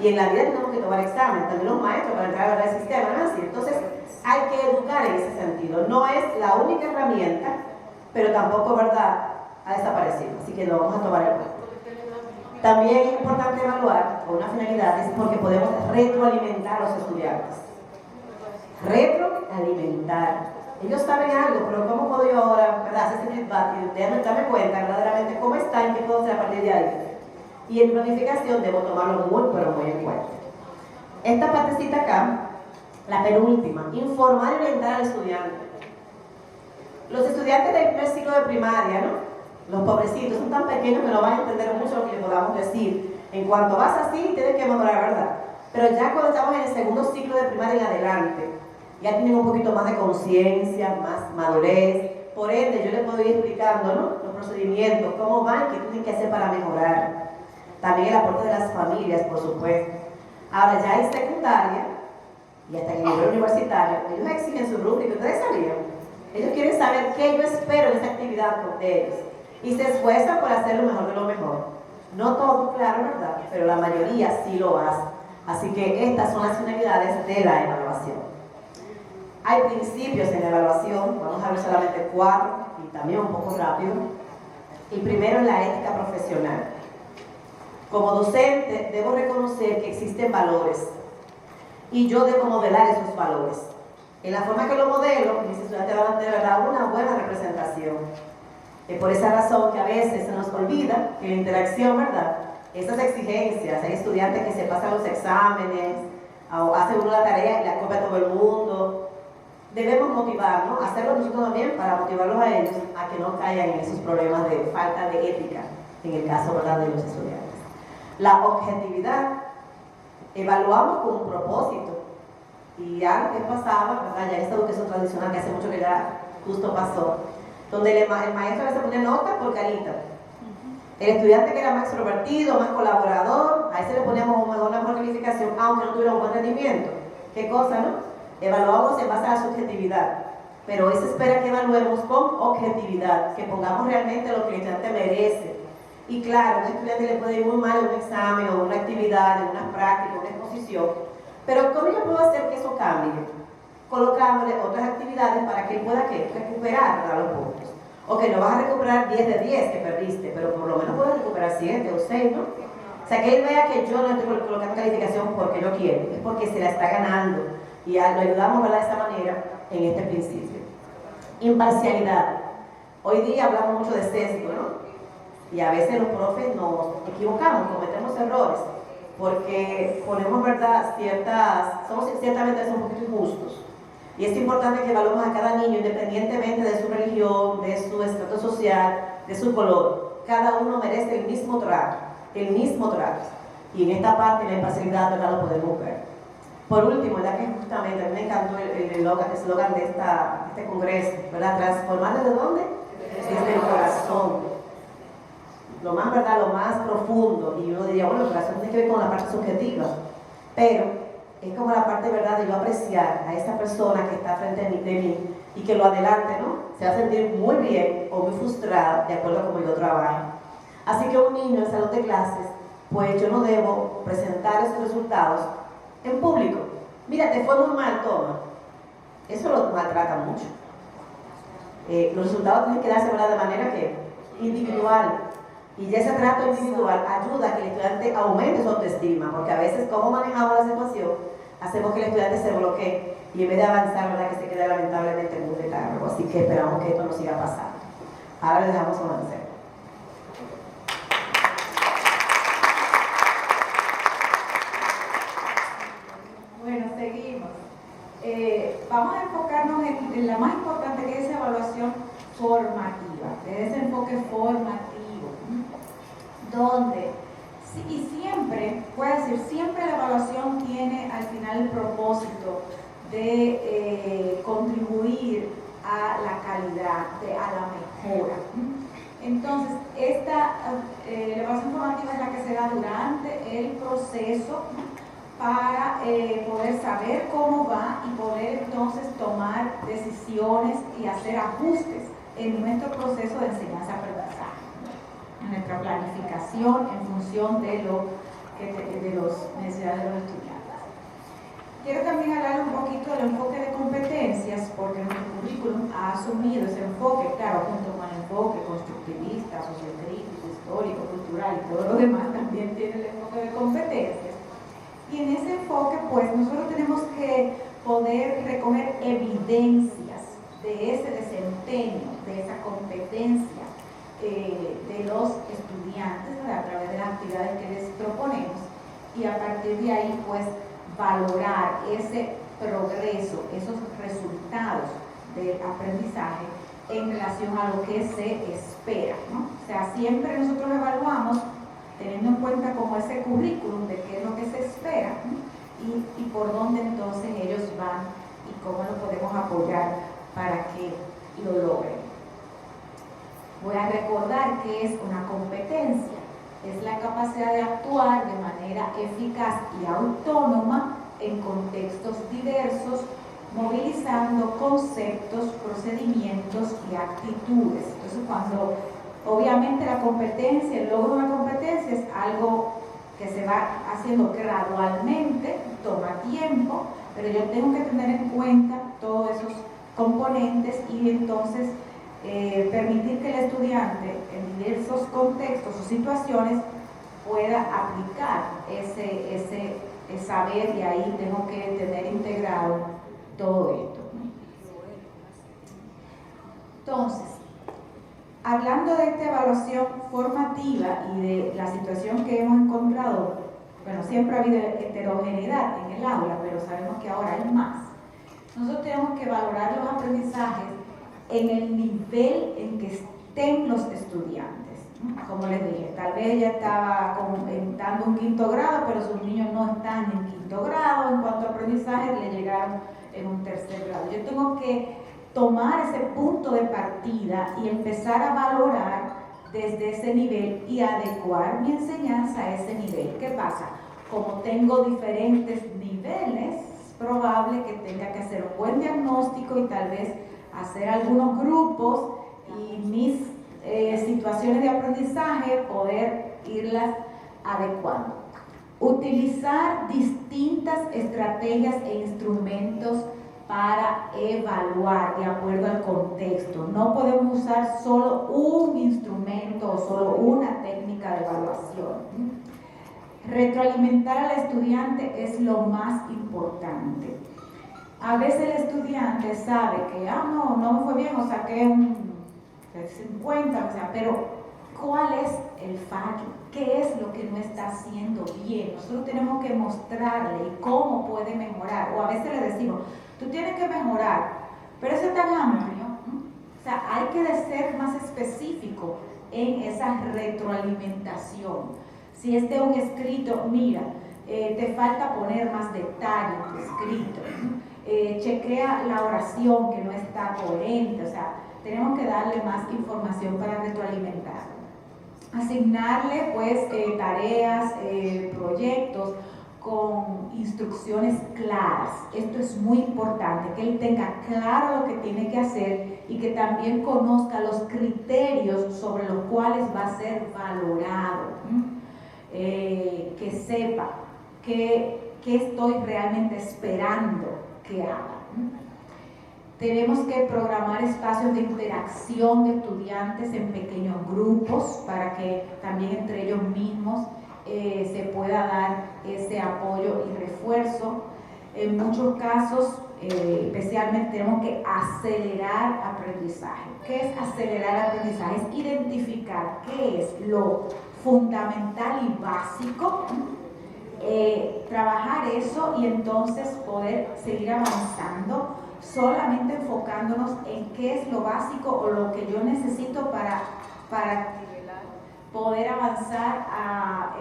Speaker 2: Y en la vida tenemos que tomar exámenes, también los maestros para entrar al sistema, ¿no es así? Entonces, hay que educar en ese sentido. No es la única herramienta, pero tampoco, ¿verdad?, ha desaparecido. Así que lo vamos a tomar en cuenta. También es importante evaluar con una finalidad, es porque podemos retroalimentar a los estudiantes. Retroalimentar. Ellos saben algo, pero ¿cómo puedo yo ahora, verdad, hacer este feedback y darme cuenta verdaderamente cómo están y qué puedo hacer a partir de ahí? Y en planificación debo tomarlo muy, pero muy en cuenta. Esta partecita acá, la penúltima, informar y orientar al estudiante. Los estudiantes del primer ciclo de primaria, ¿no? Los pobrecitos son tan pequeños que no van a entender mucho lo que les podamos decir. En cuanto vas así, tienes que mejorar, ¿verdad? Pero ya cuando estamos en el segundo ciclo de primaria en adelante, ya tienen un poquito más de conciencia, más madurez. Por ende, yo les puedo ir explicando, ¿no?, los procedimientos, cómo van y qué tienen que hacer para mejorar. También el aporte de las familias, por supuesto. Ahora, ya en secundaria y hasta en el nivel universitario, ellos exigen su rúbrica. ¿Ustedes sabían? Ellos quieren saber qué yo espero de esa actividad de ellos. Y se esfuerzan por hacer lo mejor de lo mejor. No todo, claro, ¿verdad? Pero la mayoría sí lo hace. Así que estas son las finalidades de la evaluación. Hay principios en la evaluación, vamos a ver solamente 4 y también un poco rápido. El primero es la ética profesional. Como docente debo reconocer que existen valores y yo debo modelar esos valores. En la forma que lo modelo, mis estudiantes van a tener una buena representación. Es por esa razón que a veces se nos olvida que la interacción, ¿verdad?, esas exigencias, hay estudiantes que se pasan los exámenes, o hacen uno la tarea y la copia a todo el mundo. Debemos motivarnos, hacerlo nosotros también para motivarlos a ellos a que no caigan en esos problemas de falta de ética, en el caso, ¿verdad?, de los estudiantes. La objetividad, evaluamos con un propósito. Y antes pasaba, ¿verdad?, ya en esta educación tradicional que hace mucho que ya justo pasó, donde el maestro le ponía nota por carita. El estudiante que era más extrovertido, más colaborador, a ese le poníamos una mejor calificación, aunque no tuviera un buen rendimiento. ¿Qué cosa, no? Evaluamos en base a la subjetividad, pero eso espera que evaluemos con objetividad, que pongamos realmente lo que el estudiante merece. Y claro, a un estudiante le puede ir muy mal en un examen o una actividad, en una práctica, una exposición, pero ¿cómo yo puedo hacer que eso cambie? Colocándole otras actividades para que él pueda recuperar, ¿verdad?, los puntos. Ok, no vas a recuperar 10 de 10 que perdiste, pero por lo menos puedes recuperar 7 o 6, ¿no? O sea, que él vea que yo no estoy colocando calificación porque yo quiero, es porque se la está ganando. Y lo ayudamos, ¿verdad?, de esta manera en este principio. Imparcialidad. Hoy día hablamos mucho de sesgo, ¿no? Y a veces los profes nos equivocamos, cometemos errores, porque ponemos, ¿verdad?, ciertamente son un poquito injustos. Y es importante que evaluemos a cada niño independientemente de su religión, de su estrato social, de su color. Cada uno merece el mismo trato, el mismo trato. Y en esta parte la imparcialidad, ¿verdad?, lo podemos ver. Por último, ya que justamente a mí me encantó el eslogan de este congreso, ¿verdad?, transformar ¿desde dónde? Desde el corazón. Lo más, ¿verdad?, lo más profundo. Y uno diría, bueno, el corazón tiene que ver con la parte subjetiva, pero es como la parte, ¿verdad?, de yo apreciar a esa persona que está frente de mí y que lo adelante, ¿no? Se va a sentir muy bien o muy frustrada de acuerdo a cómo yo trabajo. Así que un niño en salón de clases, pues yo no debo presentar esos resultados en público. Mira, te fue muy mal, toma. Eso lo maltrata mucho. Los resultados tienen que darse, ¿verdad?, de manera que individual. Y ese trato individual ayuda a que el estudiante aumente su autoestima, porque a veces, como manejamos la situación, hacemos que el estudiante se bloquee y en vez de avanzar, ¿verdad?, que se quede lamentablemente muy letargo. Así que esperamos que esto no siga pasando. Ahora le dejamos un avance.
Speaker 1: lo más importante que es esa evaluación formativa, de ese enfoque formativo, donde, y siempre, puedo decir, siempre la evaluación tiene al final el propósito de contribuir a la calidad, a la mejora. Entonces, esta evaluación formativa es la que se da durante el proceso para poder saber cómo va y poder entonces tomar decisiones y hacer ajustes en nuestro proceso de enseñanza-aprendizaje, en nuestra planificación en función de las necesidades de los estudiantes. Quiero también hablar un poquito del enfoque de competencias, porque nuestro currículum ha asumido ese enfoque, claro, junto con el enfoque constructivista, sociocrítico, histórico, cultural y todo lo demás, también tiene el enfoque de competencias. Y en ese enfoque, pues, nosotros tenemos que poder recoger evidencias de ese desempeño, de esa competencia de los estudiantes, ¿verdad?, a través de las actividades que les proponemos, y a partir de ahí, pues, valorar ese progreso, esos resultados del aprendizaje en relación a lo que se espera, ¿no? O sea, siempre nosotros evaluamos teniendo en cuenta como ese currículum de qué es lo que se espera, ¿no?, y por dónde entonces ellos van y cómo lo podemos apoyar para que lo logren. Voy a recordar que es una competencia. Es la capacidad de actuar de manera eficaz y autónoma en contextos diversos, movilizando conceptos, procedimientos y actitudes. Entonces, cuando obviamente la competencia, el logro de una competencia es algo que se va haciendo gradualmente, toma tiempo, pero yo tengo que tener en cuenta todos esos componentes y entonces permitir que el estudiante en diversos contextos o situaciones pueda aplicar ese saber, y ahí tengo que tener integrado todo esto. Entonces, hablando de esta evaluación formativa y de la situación que hemos encontrado, bueno, siempre ha habido heterogeneidad en el aula, pero sabemos que ahora hay más. Nosotros tenemos que valorar los aprendizajes en el nivel en que estén los estudiantes, ¿no? Como les dije, tal vez ella estaba dando un quinto grado, pero sus niños no están en quinto grado, en cuanto a aprendizaje le llegaron en un tercer grado. Yo tengo que tomar ese punto de partida y empezar a valorar desde ese nivel y adecuar mi enseñanza a ese nivel. ¿Qué pasa? Como tengo diferentes niveles, es probable que tenga que hacer un buen diagnóstico y tal vez hacer algunos grupos y mis situaciones de aprendizaje poder irlas adecuando. Utilizar distintas estrategias e instrumentos para evaluar de acuerdo al contexto. No podemos usar solo un instrumento o solo una técnica de evaluación. Retroalimentar al estudiante es lo más importante. A veces el estudiante sabe que, no me fue bien, o saqué un 50, o sea, pero ¿cuál es el fallo? ¿Qué es lo que no está haciendo bien? Nosotros tenemos que mostrarle cómo puede mejorar, o a veces le decimos, tú tienes que mejorar, pero eso es tan amplio, ¿no? O sea, hay que ser más específico en esa retroalimentación. Si es de un escrito, mira, te falta poner más detalle en tu escrito, ¿no? Chequea la oración que no está coherente, o sea, tenemos que darle más información para retroalimentar. Asignarle pues tareas, proyectos con instrucciones claras. Esto es muy importante, que él tenga claro lo que tiene que hacer y que también conozca los criterios sobre los cuales va a ser valorado. Que sepa qué estoy realmente esperando que haga. Tenemos que programar espacios de interacción de estudiantes en pequeños grupos para que también entre ellos mismos se pueda dar ese apoyo y refuerzo. En muchos casos, especialmente, tenemos que acelerar aprendizaje. ¿Qué es acelerar aprendizaje? Es identificar qué es lo fundamental y básico, trabajar eso y entonces poder seguir avanzando solamente enfocándonos en qué es lo básico o lo que yo necesito para poder avanzar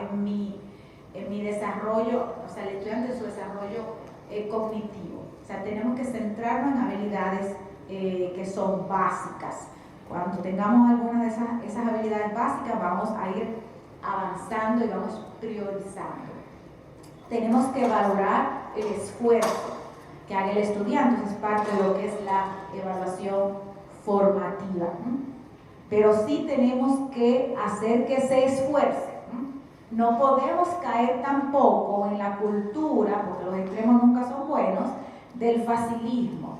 Speaker 1: en mi desarrollo, o sea, el estudiante en su desarrollo cognitivo. O sea, tenemos que centrarnos en habilidades que son básicas. Cuando tengamos algunas de esas habilidades básicas, vamos a ir avanzando y vamos priorizando. Tenemos que valorar el esfuerzo que haga el estudiante, eso es parte de lo que es la evaluación formativa. Pero sí tenemos que hacer que se esfuerce. No podemos caer tampoco en la cultura, porque los extremos nunca son buenos, del facilismo.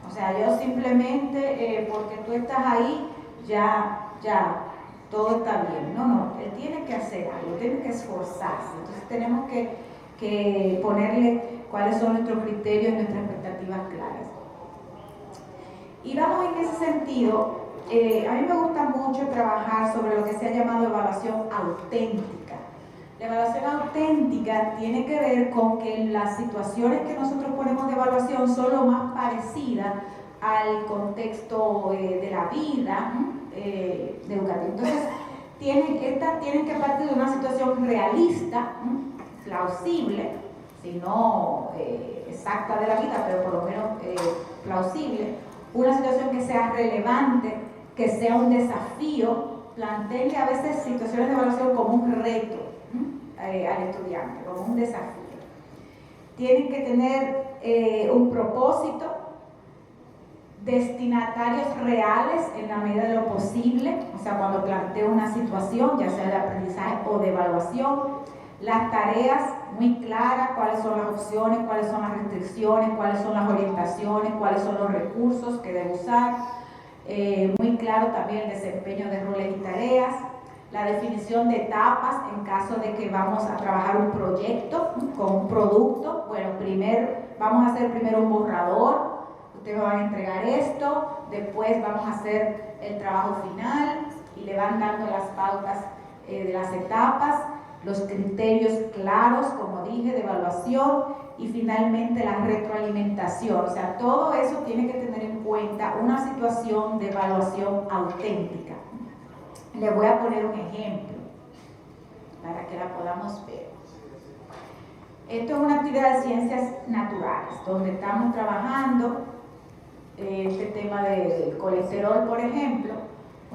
Speaker 1: O sea, yo simplemente, porque tú estás ahí, ya, todo está bien. No, él tiene que hacer algo, tiene que esforzarse. Entonces tenemos que ponerle cuáles son nuestros criterios y nuestras expectativas claras. Y vamos en ese sentido, a mí me gusta mucho trabajar sobre lo que se ha llamado evaluación auténtica. La evaluación auténtica tiene que ver con que las situaciones que nosotros ponemos de evaluación son lo más parecidas al contexto de la vida educativa. Entonces, tienen que partir de una situación realista, plausible, si no exacta de la vida, pero por lo menos plausible, una situación que sea relevante, que sea un desafío, planteen a veces situaciones de evaluación como un reto al estudiante, como un desafío. Tienen que tener un propósito, destinatarios reales en la medida de lo posible, o sea, cuando planteo una situación, ya sea de aprendizaje o de evaluación, las tareas muy claras, cuáles son las opciones, cuáles son las restricciones, cuáles son las orientaciones, cuáles son los recursos que debo usar, muy claro también el desempeño de roles y tareas, la definición de etapas en caso de que vamos a trabajar un proyecto con un producto. Bueno, vamos a hacer primero un borrador, ustedes me van a entregar esto, después vamos a hacer el trabajo final y le van dando las pautas de las etapas, los criterios claros, como dije, de evaluación y finalmente la retroalimentación. O sea, todo eso tiene que tener en cuenta una situación de evaluación auténtica. Les voy a poner un ejemplo para que la podamos ver. Esto es una actividad de ciencias naturales, donde estamos trabajando este tema del colesterol, por ejemplo.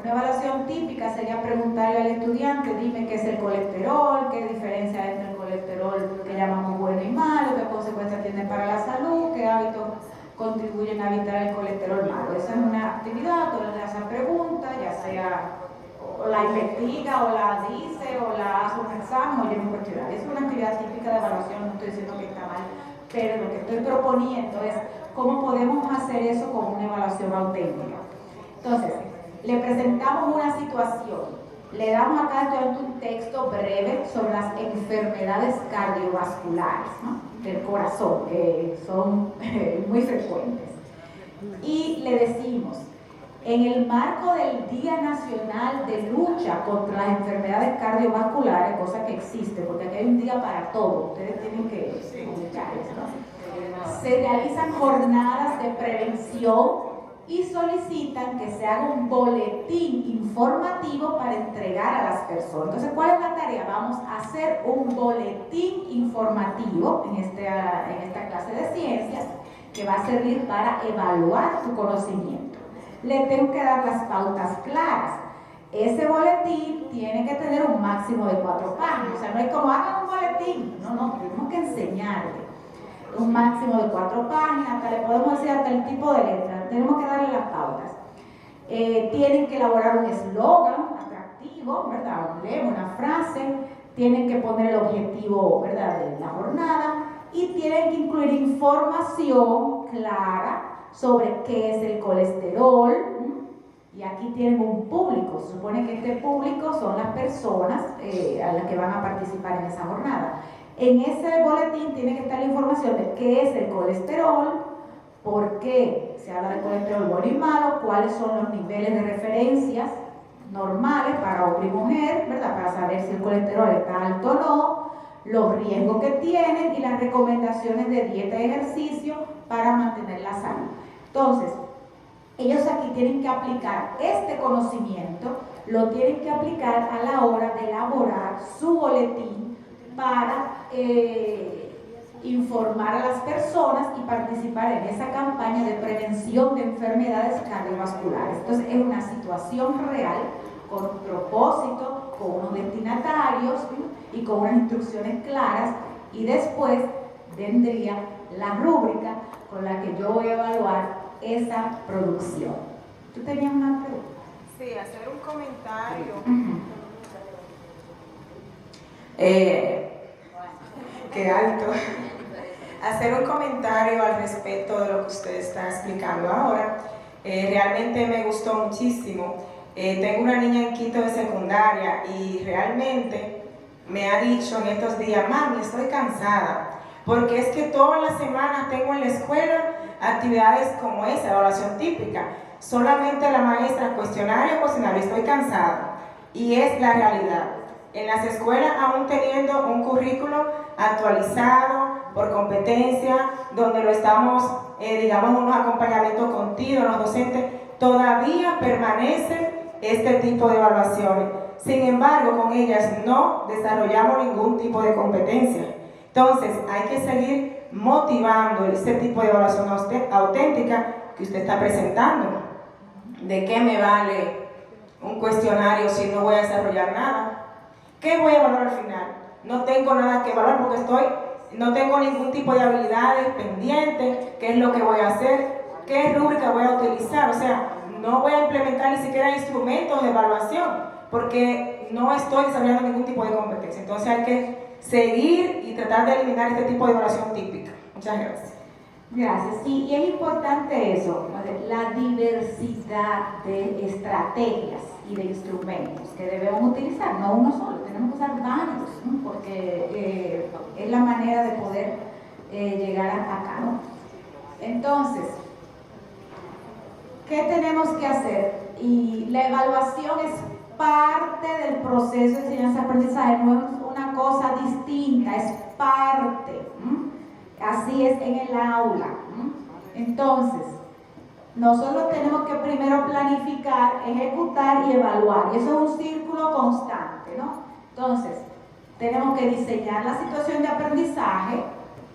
Speaker 1: Una evaluación típica sería preguntarle al estudiante, dime qué es el colesterol, qué diferencia hay entre el colesterol que llamamos bueno y malo, qué consecuencias tiene para la salud, qué hábitos contribuyen a evitar el colesterol malo. Esa es una actividad, tú le das esa pregunta, ya sea o la investiga, o la dice, o la hace un examen, o lleva un cuestionario. Es una actividad típica de evaluación, no estoy diciendo que está mal, pero lo que estoy proponiendo es cómo podemos hacer eso con una evaluación auténtica. Entonces, le presentamos una situación, le damos a cada estudiante un texto breve sobre las enfermedades cardiovasculares, ¿no?, del corazón, que son muy frecuentes. Y le decimos, en el marco del Día Nacional de Lucha contra las Enfermedades Cardiovasculares, cosa que existe, porque aquí hay un día para todo, ustedes tienen que escuchar eso, ¿no? Se realizan jornadas de prevención y solicitan que se haga un boletín informativo para entregar a las personas. Entonces, ¿cuál es la tarea? Vamos a hacer un boletín informativo en esta clase de ciencias que va a servir para evaluar tu conocimiento. Le tengo que dar las pautas claras. Ese boletín tiene que tener un máximo de 4 páginas. O sea, no es como hagan un boletín. No, tenemos que enseñarle. Un máximo de 4 páginas, hasta le podemos decir hasta el tipo de letra. Tenemos que darle las pautas. Tienen que elaborar un eslogan atractivo, ¿verdad? Un lema, una frase. Tienen que poner el objetivo, ¿verdad?, de la jornada. Y tienen que incluir información clara sobre qué es el colesterol, y aquí tienen un público. Se supone que este público son las personas a las que van a participar en esa jornada. En ese boletín tiene que estar la información de qué es el colesterol, por qué se habla de colesterol bueno y malo, cuáles son los niveles de referencias normales para hombre y mujer, ¿verdad?, para saber si el colesterol está alto o no, los riesgos que tienen y las recomendaciones de dieta y ejercicio para mantener la salud. Entonces, ellos aquí tienen que aplicar este conocimiento, lo tienen que aplicar a la hora de elaborar su boletín para informar a las personas y participar en esa campaña de prevención de enfermedades cardiovasculares. Entonces, es una situación real, con un propósito, con unos destinatarios y con unas instrucciones claras, y después vendría la rúbrica con la que yo voy a evaluar esa producción. ¿Tú tenías una pregunta?
Speaker 4: Sí, hacer un comentario.
Speaker 3: Qué alto. Hacer un comentario al respecto de lo que usted está explicando ahora. Realmente me gustó muchísimo. Tengo una niña en quinto de secundaria y realmente me ha dicho en estos días: mami, estoy cansada, porque es que todas las semanas tengo en la escuela actividades como esa, evaluación típica. Solamente la maestra, cuestionario, estoy cansada. Y es la realidad. En las escuelas, aún teniendo un currículo actualizado por competencia, donde lo estamos, digamos, unos acompañamientos continuos, los docentes, todavía permanece este tipo de evaluaciones. Sin embargo, con ellas no desarrollamos ningún tipo de competencia. Entonces, hay que seguir motivando este tipo de evaluación auténtica que usted está presentando. ¿De qué me vale un cuestionario si no voy a desarrollar nada? ¿Qué voy a evaluar al final? No tengo nada que evaluar porque no tengo ningún tipo de habilidades pendientes. ¿Qué es lo que voy a hacer? ¿Qué rúbrica voy a utilizar? O sea, no voy a implementar ni siquiera instrumentos de evaluación porque no estoy desarrollando ningún tipo de competencia. Entonces hay que seguir y tratar de eliminar este tipo de evaluación típica. Muchas gracias.
Speaker 1: Gracias. Sí, y es importante eso, la diversidad de estrategias y de instrumentos que debemos utilizar, no uno solo, tenemos que usar varios, ¿no? Porque es la manera de poder llegar acá, ¿no? Entonces, ¿qué tenemos que hacer? Y la evaluación es parte del proceso de enseñanza-aprendizaje, no es una cosa distinta, es parte. Así es en el aula. Entonces, nosotros tenemos que primero planificar, ejecutar y evaluar. Y eso es un círculo constante, ¿no? Entonces, tenemos que diseñar la situación de aprendizaje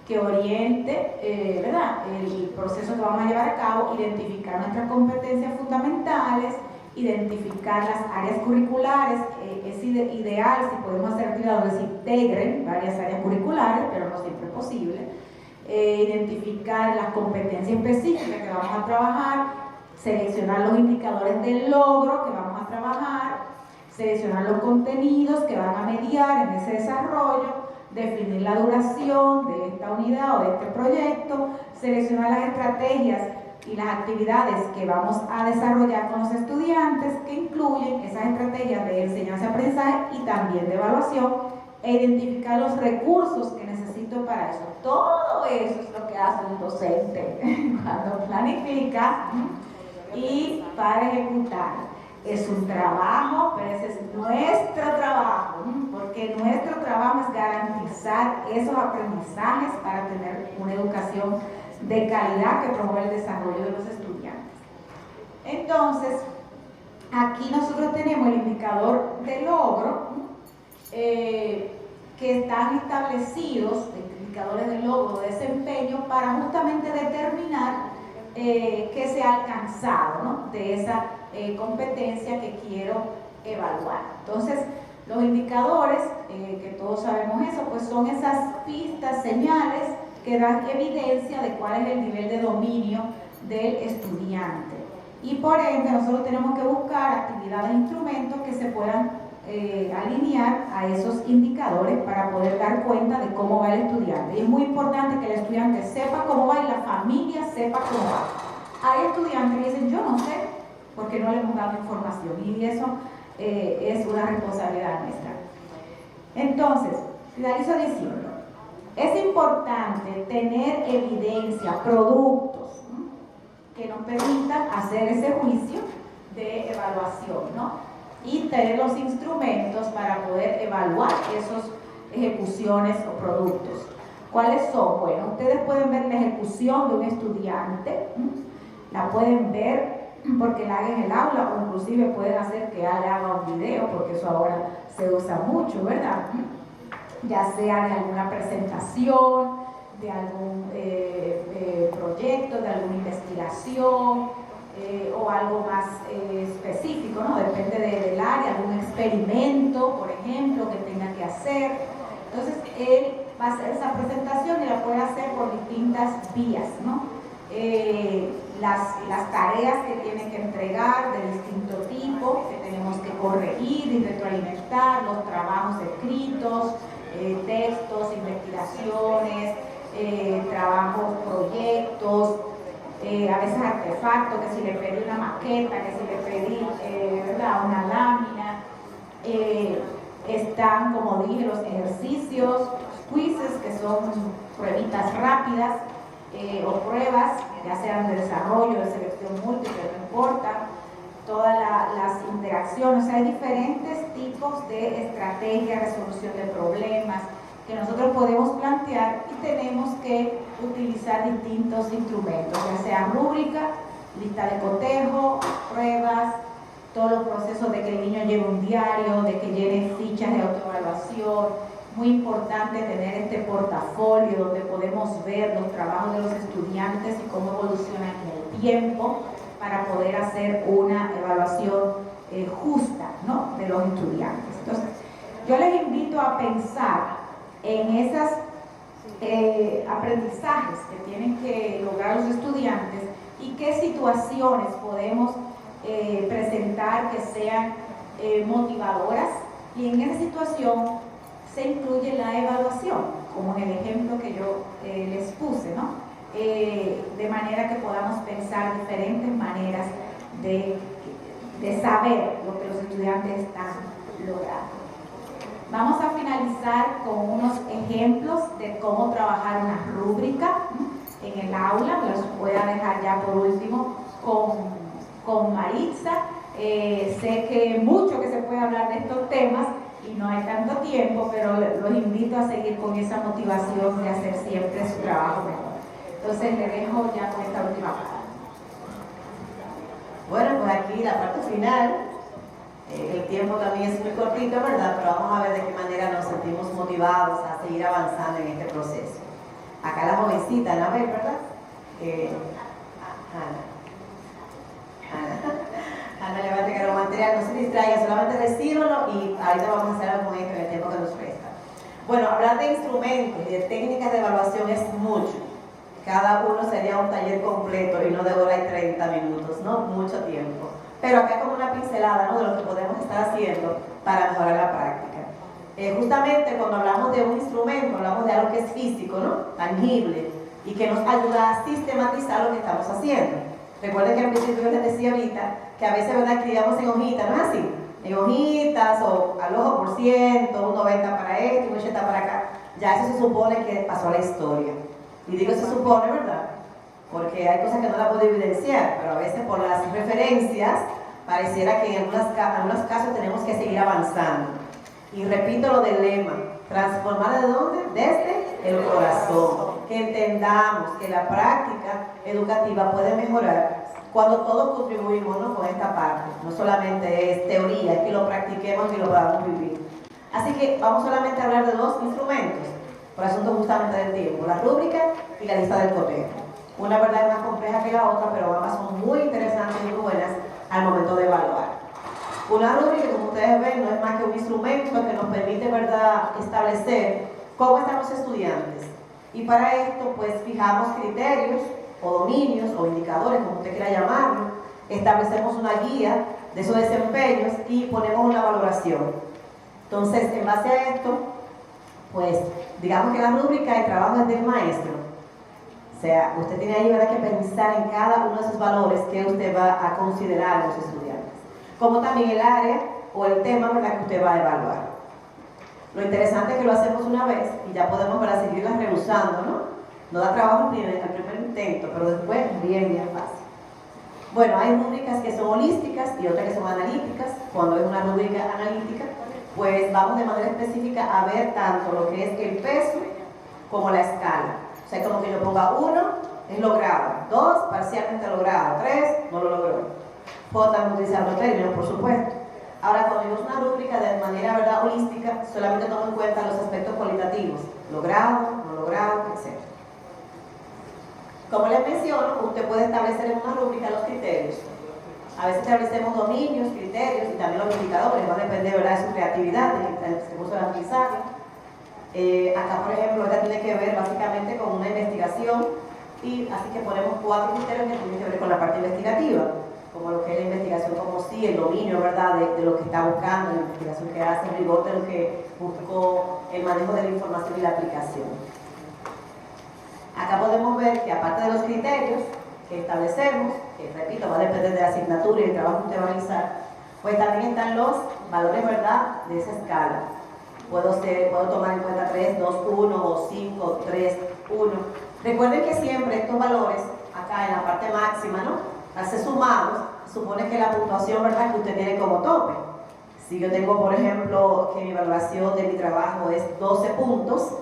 Speaker 1: que oriente, ¿verdad?, el proceso que vamos a llevar a cabo, identificar nuestras competencias fundamentales, identificar las áreas curriculares. Es ideal si podemos hacer actividades que se integren varias áreas curriculares, pero no siempre es posible. Identificar las competencias específicas que vamos a trabajar, seleccionar los indicadores del logro que vamos a trabajar, seleccionar los contenidos que van a mediar en ese desarrollo, definir la duración de esta unidad o de este proyecto, seleccionar las estrategias y las actividades que vamos a desarrollar con los estudiantes, que incluyen esas estrategias de enseñanza-aprendizaje y también de evaluación, e identificar los recursos que necesito para eso. Todo eso es lo que hace un docente cuando planifica y para ejecutar. Es un trabajo, pero ese es nuestro trabajo, porque nuestro trabajo es garantizar esos aprendizajes para tener una educación de calidad que promueva el desarrollo de los estudiantes. Entonces, aquí nosotros tenemos el indicador de logro, que están establecidos, indicadores de logro, de desempeño, para justamente determinar qué se ha alcanzado, ¿no?, de esa competencia que quiero evaluar. Entonces, los indicadores, que todos sabemos eso, pues son esas pistas, señales que dan evidencia de cuál es el nivel de dominio del estudiante. Y por ende, nosotros tenemos que buscar actividades e instrumentos que se puedan alinear a esos indicadores para poder dar cuenta de cómo va el estudiante. Y es muy importante que el estudiante sepa cómo va y la familia sepa cómo va. Hay estudiantes que dicen: yo no sé, porque no le hemos dado información, y eso es una responsabilidad nuestra. Entonces, finalizo diciendo: es importante tener evidencia, productos, ¿no?, que nos permitan hacer ese juicio de evaluación, ¿no?, y tener los instrumentos para poder evaluar esos ejecuciones o productos. ¿Cuáles son? Bueno, ustedes pueden ver la ejecución de un estudiante, la pueden ver porque la haga en el aula, o inclusive pueden hacer que haga un video, porque eso ahora se usa mucho, ¿verdad? Ya sea de alguna presentación, de algún proyecto, de alguna investigación, o algo más específico, ¿no? Depende del área, algún experimento, por ejemplo, que tenga que hacer. Entonces, él va a hacer esa presentación y la puede hacer por distintas vías, ¿no? Las tareas que tiene que entregar de distinto tipo, que tenemos que corregir y retroalimentar, los trabajos escritos, textos, investigaciones, trabajos, proyectos, a veces artefactos, que si le pedí una maqueta, que si le pedí ¿verdad? Una lámina. Están, como dije, los ejercicios, quizzes, que son pruebitas rápidas, o pruebas, ya sean de desarrollo, de selección múltiple, no importa, todas las interacciones. O sea, hay diferentes tipos de estrategia, resolución de problemas que nosotros podemos plantear, y tenemos que utilizar distintos instrumentos, ya sea rúbrica, lista de cotejo, pruebas, todos los procesos de que el niño lleve un diario, de que llene fichas de autoevaluación. Muy importante tener este portafolio donde podemos ver los trabajos de los estudiantes y cómo evolucionan en el tiempo, para poder hacer una evaluación justa, ¿no? De los estudiantes. Entonces, yo les invito a pensar en esos aprendizajes que tienen que lograr los estudiantes y qué situaciones podemos presentar que sean motivadoras, y en esa situación se incluye la evaluación, como en el ejemplo que yo les puse, ¿no? De manera que podamos pensar diferentes maneras de saber lo que los estudiantes están logrando. Vamos a finalizar con unos ejemplos de cómo trabajar una rúbrica en el aula. Los voy a dejar ya por último con Maritza. Sé que mucho que se puede hablar de estos temas y no hay tanto tiempo, pero los invito a seguir con esa motivación de hacer siempre su trabajo mejor. Entonces le dejo ya con esta última parte.
Speaker 2: Bueno, pues aquí la parte final, el tiempo también es muy cortito, ¿verdad? Pero vamos a ver de qué manera nos sentimos motivados a seguir avanzando en este proceso. Acá la jovencita, Anabel, ¿verdad? Ana, levante que lo material, no se distraiga, solamente recíbalo y ahorita vamos a hacer algo con esto en el tiempo que nos resta. Bueno, hablar de instrumentos y de técnicas de evaluación es mucho. Cada uno sería un taller completo y no de hora y 30 minutos, ¿no? Mucho tiempo. Pero acá como una pincelada, ¿no? De lo que podemos estar haciendo para mejorar la práctica. Justamente cuando hablamos de un instrumento, hablamos de algo que es físico, ¿no? Tangible, y que nos ayuda a sistematizar lo que estamos haciendo. Recuerden que al principio yo les decía ahorita que a veces, ¿verdad?, escribíamos en hojitas, ¿no es así? En hojitas o al ojo por ciento, un 90 para esto, un 80 para acá. Ya eso se supone que pasó a la historia. Y digo se supone, ¿verdad? Porque hay cosas que no la puedo evidenciar, pero a veces por las referencias pareciera que en algunos casos tenemos que seguir avanzando. Y repito lo del lema, transformar ¿de dónde? Desde el corazón. Que entendamos que la práctica educativa puede mejorar cuando todos contribuimos, ¿no?, con esta parte. No solamente es teoría, es que lo practiquemos y lo podamos vivir. Así que vamos solamente a hablar de dos instrumentos, por asunto justamente del tiempo, la rúbrica y la lista del cotejo. Una verdad es más compleja que la otra, pero ambas son muy interesantes y muy buenas al momento de evaluar. Una rúbrica, como ustedes ven, no es más que un instrumento que nos permite, ¿verdad?, establecer cómo están los estudiantes. Y para esto, pues, fijamos criterios o dominios o indicadores, como usted quiera llamarlo, establecemos una guía de esos desempeños y ponemos una valoración. Entonces, en base a esto, pues, digamos que la rúbrica de trabajo es del maestro. O sea, usted tiene ahí, ¿verdad?, que pensar en cada uno de esos valores que usted va a considerar en los estudiantes. Como también el área o el tema, ¿verdad?, que usted va a evaluar. Lo interesante es que lo hacemos una vez y ya podemos, para seguirlas reusando, ¿no? No da trabajo al primer intento, pero después bien fácil. Bueno, hay rúbricas que son holísticas y otras que son analíticas. Cuando es una rúbrica analítica, pues vamos de manera específica a ver tanto lo que es el peso como la escala. O sea, como que yo ponga 1, es logrado, 2, parcialmente logrado, 3, no lo logró. Puedo también utilizar los términos, por supuesto. Ahora, cuando yo uso una rúbrica de manera, ¿verdad?, holística, solamente tomo en cuenta los aspectos cualitativos, logrado, no logrado, etc. Como les menciono, usted puede establecer en una rúbrica los criterios. A veces establecemos dominios, criterios y también los indicadores, va a depender, ¿verdad?, de su creatividad, del uso de aprendizaje. Acá, por ejemplo, esta tiene que ver básicamente con una investigación, y así que ponemos 4 criterios que tienen que ver con la parte investigativa, como lo que es la investigación como sí, el dominio, ¿verdad?, de lo que está buscando, la investigación que hace, el rigor de lo que buscó, el manejo de la información y la aplicación. Acá podemos ver que aparte de los criterios que establecemos, que repito, va a depender de la asignatura y el trabajo que usted va a realizar, pues también están los valores, ¿verdad?, de esa escala. Puedo tomar en cuenta 3, 2, 1 o 5, 3, 1. Recuerden que siempre estos valores, acá en la parte máxima, ¿no?, al ser sumados, supone que la puntuación, ¿verdad?, que usted tiene como tope. Si yo tengo, por ejemplo, que mi evaluación de mi trabajo es 12 puntos,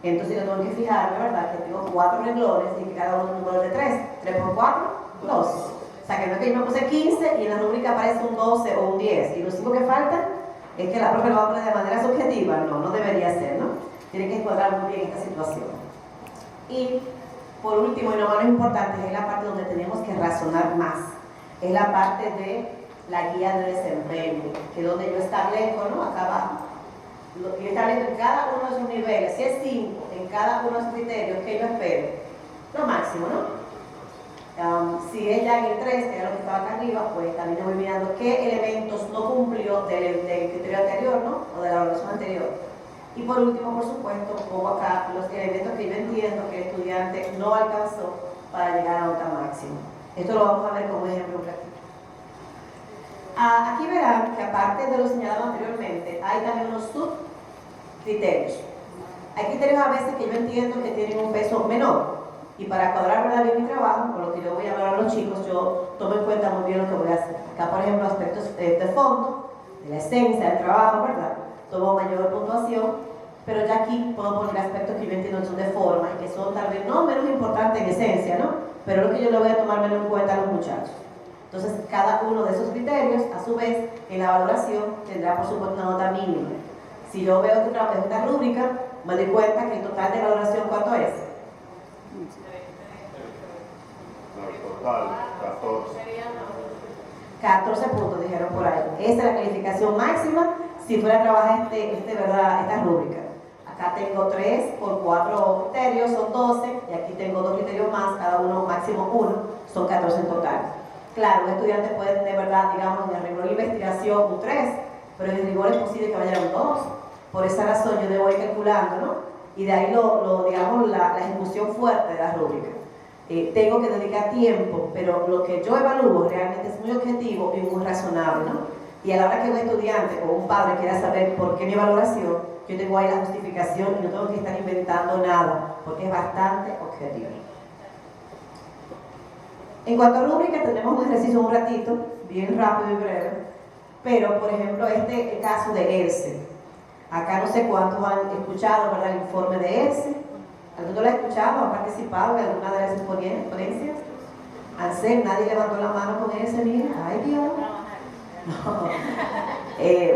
Speaker 2: entonces yo tengo que fijarme, ¿verdad?, que tengo 4 renglones y que cada uno es un número de 3. 3 por 4, 12. O sea, que no es que yo me puse 15 y en la rúbrica aparece un 12 o un 10. Y los 5 que faltan es que la profe lo va a poner de manera subjetiva. No, no debería ser, ¿no? Tienen que encontrar muy bien esta situación. Y por último, y no menos importante, es la parte donde tenemos que razonar más. Es la parte de la guía de desempeño, que es donde yo establezco, ¿no?, acá abajo. Yo establezco en cada uno de sus niveles, si es 5, en cada uno de sus criterios, que yo espero. Lo máximo, ¿no? Si es ya en el 3, que era lo que estaba acá arriba, pues también yo voy mirando qué elementos no cumplió del criterio anterior, ¿no?, o de la evaluación anterior. Y por último, por supuesto, pongo acá los elementos que yo entiendo que el estudiante no alcanzó para llegar a nota máxima. Esto lo vamos a ver como ejemplo práctico. Aquí verán que aparte de lo señalado anteriormente, hay también unos subcriterios. Hay criterios a veces que yo entiendo que tienen un peso menor. Y para cuadrar, ¿verdad?, bien mi trabajo, con lo que yo voy a hablar a los chicos, yo tomo en cuenta muy bien lo que voy a hacer. Acá, por ejemplo, aspectos de fondo, de la esencia del trabajo, ¿verdad?, tomo mayor puntuación, pero ya aquí puedo poner aspectos que yo entiendo que son de forma y que son tal vez no menos importantes en esencia, ¿no?, pero lo que yo le voy a tomar menos en cuenta a los muchachos. Entonces, cada uno de esos criterios, a su vez, en la valoración tendrá, por supuesto, una nota mínima. Si yo veo que trabajo en esta rúbrica, me doy cuenta que el total de valoración, ¿cuánto es?
Speaker 7: Total,
Speaker 2: 14 puntos, dijeron por ahí. Esa es la calificación máxima si fuera a trabajar ¿verdad?, esta rúbrica. Acá tengo 3 por 4 criterios, son 12, y aquí tengo 2 criterios más, cada uno máximo 1, son 14 en total. Claro, un estudiante puede tener, ¿verdad?, digamos, en el rigor de investigación un 3, pero en el rigor es posible que vaya a un 2. Por esa razón yo debo ir calculando, ¿no? Y de ahí digamos, la ejecución fuerte de la rúbrica. Tengo que dedicar tiempo, pero lo que yo evalúo realmente es muy objetivo y muy razonable, ¿no? Y a la hora que un estudiante o un padre quiera saber por qué mi valoración, yo tengo ahí la justificación y no tengo que estar inventando nada, porque es bastante objetivo. En cuanto a rúbrica, tenemos un ejercicio un ratito, bien rápido y breve, pero por ejemplo el caso de ERCE. Acá no sé cuántos han escuchado, ¿verdad?, el informe de ERCE. ¿Alguno lo ha escuchado? ¿Han participado en alguna de las ponencias? Ansel, nadie levantó la mano con ERCE, mira, ay Dios. No.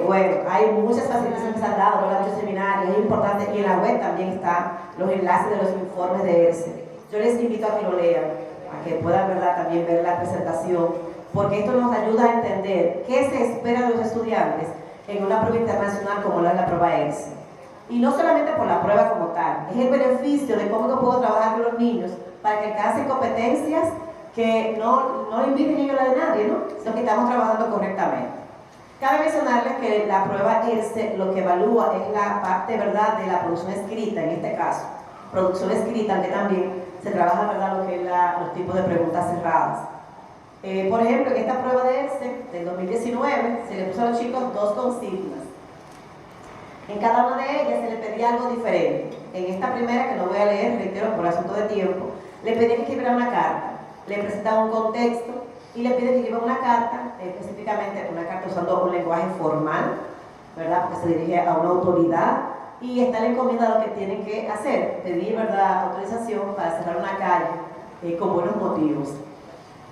Speaker 2: Bueno, hay muchas facilitaciones que se han dado, ¿verdad?, muchos seminarios, es importante, y en la web también están los enlaces de los informes de ERCE. Yo les invito a que lo lean, a que puedan, ¿verdad?, también ver la presentación, porque esto nos ayuda a entender qué se espera de los estudiantes en una prueba internacional como la de la prueba ERCE. Y no solamente por la prueba como tal, es el beneficio de cómo yo puedo trabajar con los niños para que alcancen competencias que no inviten ellos la de nadie, ¿no?, sino que estamos trabajando correctamente. Cabe mencionarles que la prueba ERCE lo que evalúa es la parte, ¿verdad?, de la producción escrita, en este caso. Producción escrita, aunque también se trabaja, ¿verdad?, lo que es los tipos de preguntas cerradas. Por ejemplo, en esta prueba de ERCE del 2019 se le puso a los chicos 2 consignas. En cada una de ellas se le pedía algo diferente. En esta primera, que no voy a leer, reitero, por asunto de tiempo, le pedía que escribiera una carta, le presentaba un contexto y le pide que escriba una carta, específicamente una carta usando un lenguaje formal, ¿verdad? Porque se dirige a una autoridad y está la encomienda de lo que tienen que hacer, pedir, ¿verdad?, autorización para cerrar una calle con buenos motivos.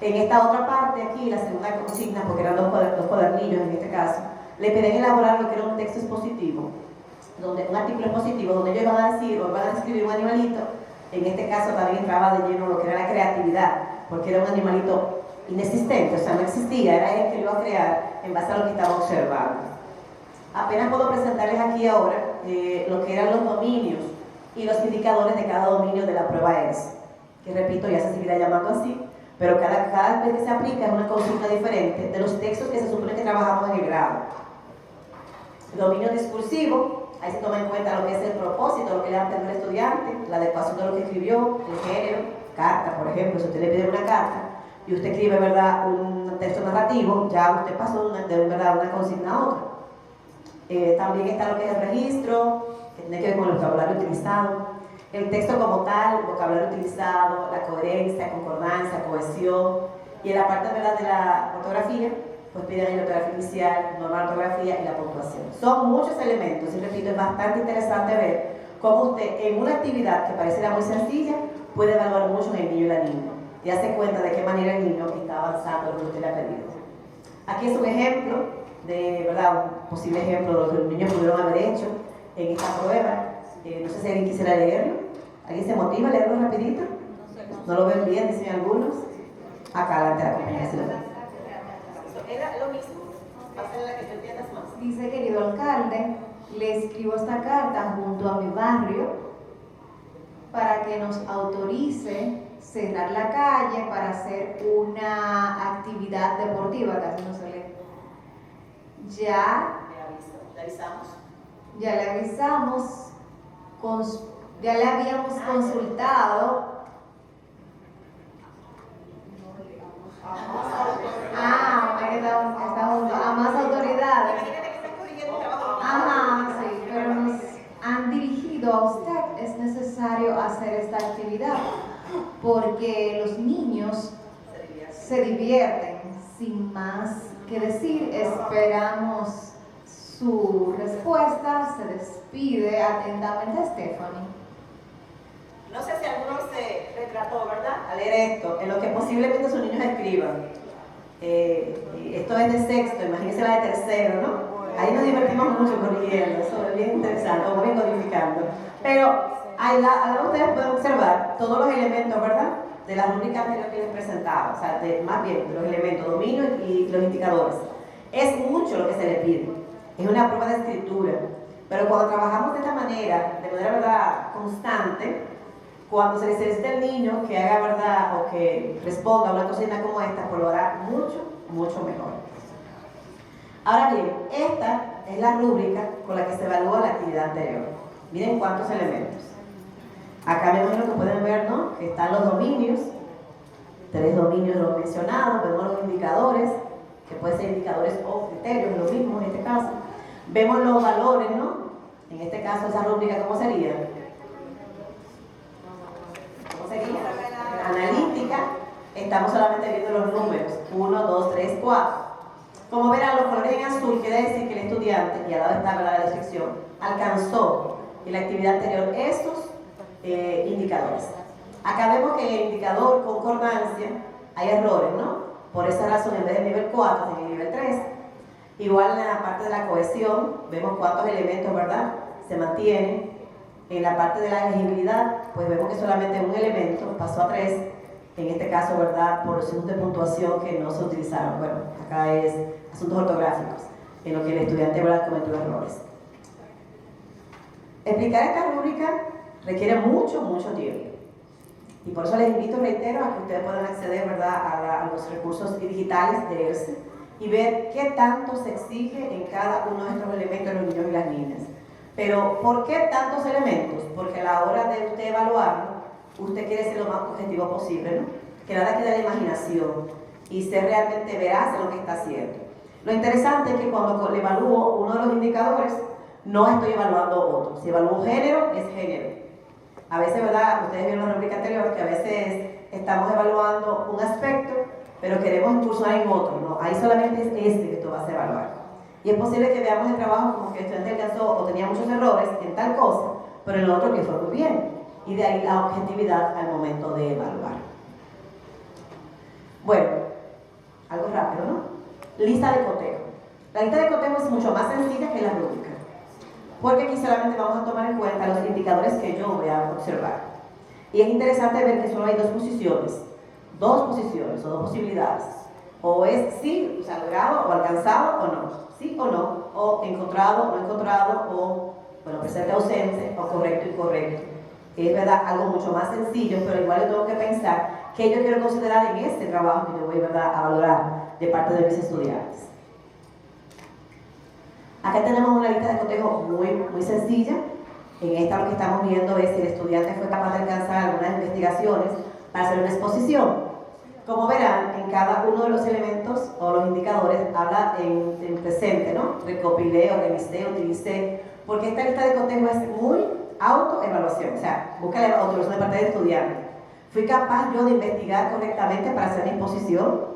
Speaker 2: En esta otra parte aquí, la segunda consigna, porque eran dos cuadernillos en este caso, le piden elaborar lo que era un texto expositivo, un artículo expositivo, donde ellos van a decir o van a describir un animalito. En este caso también entraba de lleno lo que era la creatividad, porque era un animalito inexistente, o sea, no existía, era él que lo iba a crear en base a lo que estaba observando. Apenas puedo presentarles aquí ahora lo que eran los dominios y los indicadores de cada dominio de la prueba ERS, que repito, ya se seguirá llamando así, pero cada vez que se aplica es una consulta diferente de los textos que se supone que trabajamos en el grado. Dominio discursivo, ahí se toma en cuenta lo que es el propósito, lo que le va a aprender el estudiante, la adecuación de lo que escribió, el género, carta, por ejemplo, si usted le pide una carta y usted escribe, ¿verdad?, un texto narrativo, ya usted pasó de ¿verdad?, una consigna a otra. También está lo que es el registro, que tiene que ver con el vocabulario utilizado, el texto como tal, el vocabulario utilizado, la coherencia, concordancia, cohesión, y en la parte, ¿verdad?, de la ortografía, pues piden la ortografía inicial, normal ortografía y la puntuación. Son muchos elementos y repito, es bastante interesante ver cómo usted en una actividad que pareciera muy sencilla puede evaluar mucho en el niño y la niña y hace cuenta de qué manera el niño está avanzando lo que usted le ha pedido. Aquí es un ejemplo de, ¿verdad?, un posible ejemplo de lo que los niños pudieron haber hecho en esta prueba. No sé si alguien quisiera leerlo. ¿Alguien se motiva a leerlo rapidito? ¿No lo ven bien? Dicen algunos. Acá adelante la compañera. Era lo mismo, para la que tú entiendas más.
Speaker 8: Dice: querido alcalde, le escribo esta carta junto a mi barrio para que nos autorice cerrar la calle para hacer una actividad deportiva, casi no se lee. Ya le avisamos, ya le habíamos consultado. Está junto a más autoridades. Ajá, sí, pero nos han dirigido a usted. Es necesario hacer esta actividad porque los niños se divierten. Sin más que decir, esperamos su respuesta. Se despide atentamente Stephanie.
Speaker 2: No sé si alguno se retrató, ¿verdad?, a leer esto, en lo que posiblemente sus niños escriban. Esto es de sexto, imagínense la de tercero, ¿no? Ahí nos divertimos mucho corrigiendo, eso es bien interesante, o bien codificando. Pero ahí ustedes pueden observar todos los elementos, ¿verdad?, de la rúbrica anterior que les presentaba, o sea, más bien de los elementos, dominio y los indicadores. Es mucho lo que se le pide, es una prueba de escritura, pero cuando trabajamos de esta manera, de manera, ¿verdad?, constante, cuando se le solicita al niño que haga, ¿verdad?, o que responda a una consigna como esta, pues lo hará mucho mejor. Ahora bien, esta es la rúbrica con la que se evalúa la actividad anterior. Miren cuántos elementos. Acá vemos lo que pueden ver, ¿no?, que están los dominios, 3 dominios los mencionados, vemos los indicadores, que pueden ser indicadores o criterios, lo mismo en este caso. Vemos los valores, ¿no? En este caso, esa rúbrica, ¿cómo sería? Analítica, estamos solamente viendo los números 1, 2, 3, 4. Como verán, los colores en azul quiere decir que el estudiante, y al lado está la descripción, alcanzó en la actividad anterior estos indicadores. Acá vemos que en el indicador concordancia hay errores, ¿no? Por esa razón, en vez del nivel 4, en el nivel 3. Igual en la parte de la cohesión, vemos cuántos elementos, ¿verdad?, se mantienen. En la parte de la elegibilidad, pues vemos que solamente un elemento pasó a 3, en este caso, ¿verdad?, por los signos de puntuación que no se utilizaron. Bueno, acá es asuntos ortográficos, en lo que el estudiante, ¿verdad?, cometió errores. Explicar esta rúbrica requiere mucho tiempo. Y por eso les invito, reitero, a que ustedes puedan acceder, ¿verdad?, a los recursos digitales de ERSE y ver qué tanto se exige en cada uno de estos elementos de los niños y las niñas. Pero, ¿por qué tantos elementos? Porque a la hora de usted evaluarlo, usted quiere ser lo más objetivo posible, ¿no? Que nada quede de imaginación y ser realmente veraz en lo que está haciendo. Lo interesante es que cuando le evalúo uno de los indicadores, no estoy evaluando otro. Si evalúo género, es género. A veces, ¿verdad?, ustedes vieron la rúbrica anterior que a veces estamos evaluando un aspecto, pero queremos incursionar en otro, ¿no? Ahí solamente es este que tú vas a evaluar. Y es posible que veamos el trabajo como que el estudiante alcanzó o tenía muchos errores en tal cosa, pero en lo otro que fue muy bien. Y de ahí la objetividad al momento de evaluar. Bueno, algo rápido, ¿no? Lista de cotejo. La lista de cotejo es mucho más sencilla que la rúbrica, porque aquí solamente vamos a tomar en cuenta los indicadores que yo voy a observar. Y es interesante ver que solo hay dos posiciones o dos posibilidades. O es sí, o sea, logrado o alcanzado o no, sí o no, o encontrado o no encontrado, o bueno, presente ausente, o correcto y incorrecto. Es verdad, algo mucho más sencillo, pero igual yo tengo que pensar que yo quiero considerar en este trabajo que yo voy, ¿verdad?, a valorar de parte de mis estudiantes. Acá tenemos una lista de cotejo muy sencilla. En esta lo que estamos viendo es si el estudiante fue capaz de alcanzar algunas investigaciones para hacer una exposición. Como verán, en cada uno de los elementos o los indicadores habla en presente, ¿no? Recopilé, organicé, utilicé, porque esta lista de cotejo es muy autoevaluación, o sea, busca la autorización de parte del estudiante. ¿Fui capaz yo de investigar correctamente para hacer mi exposición?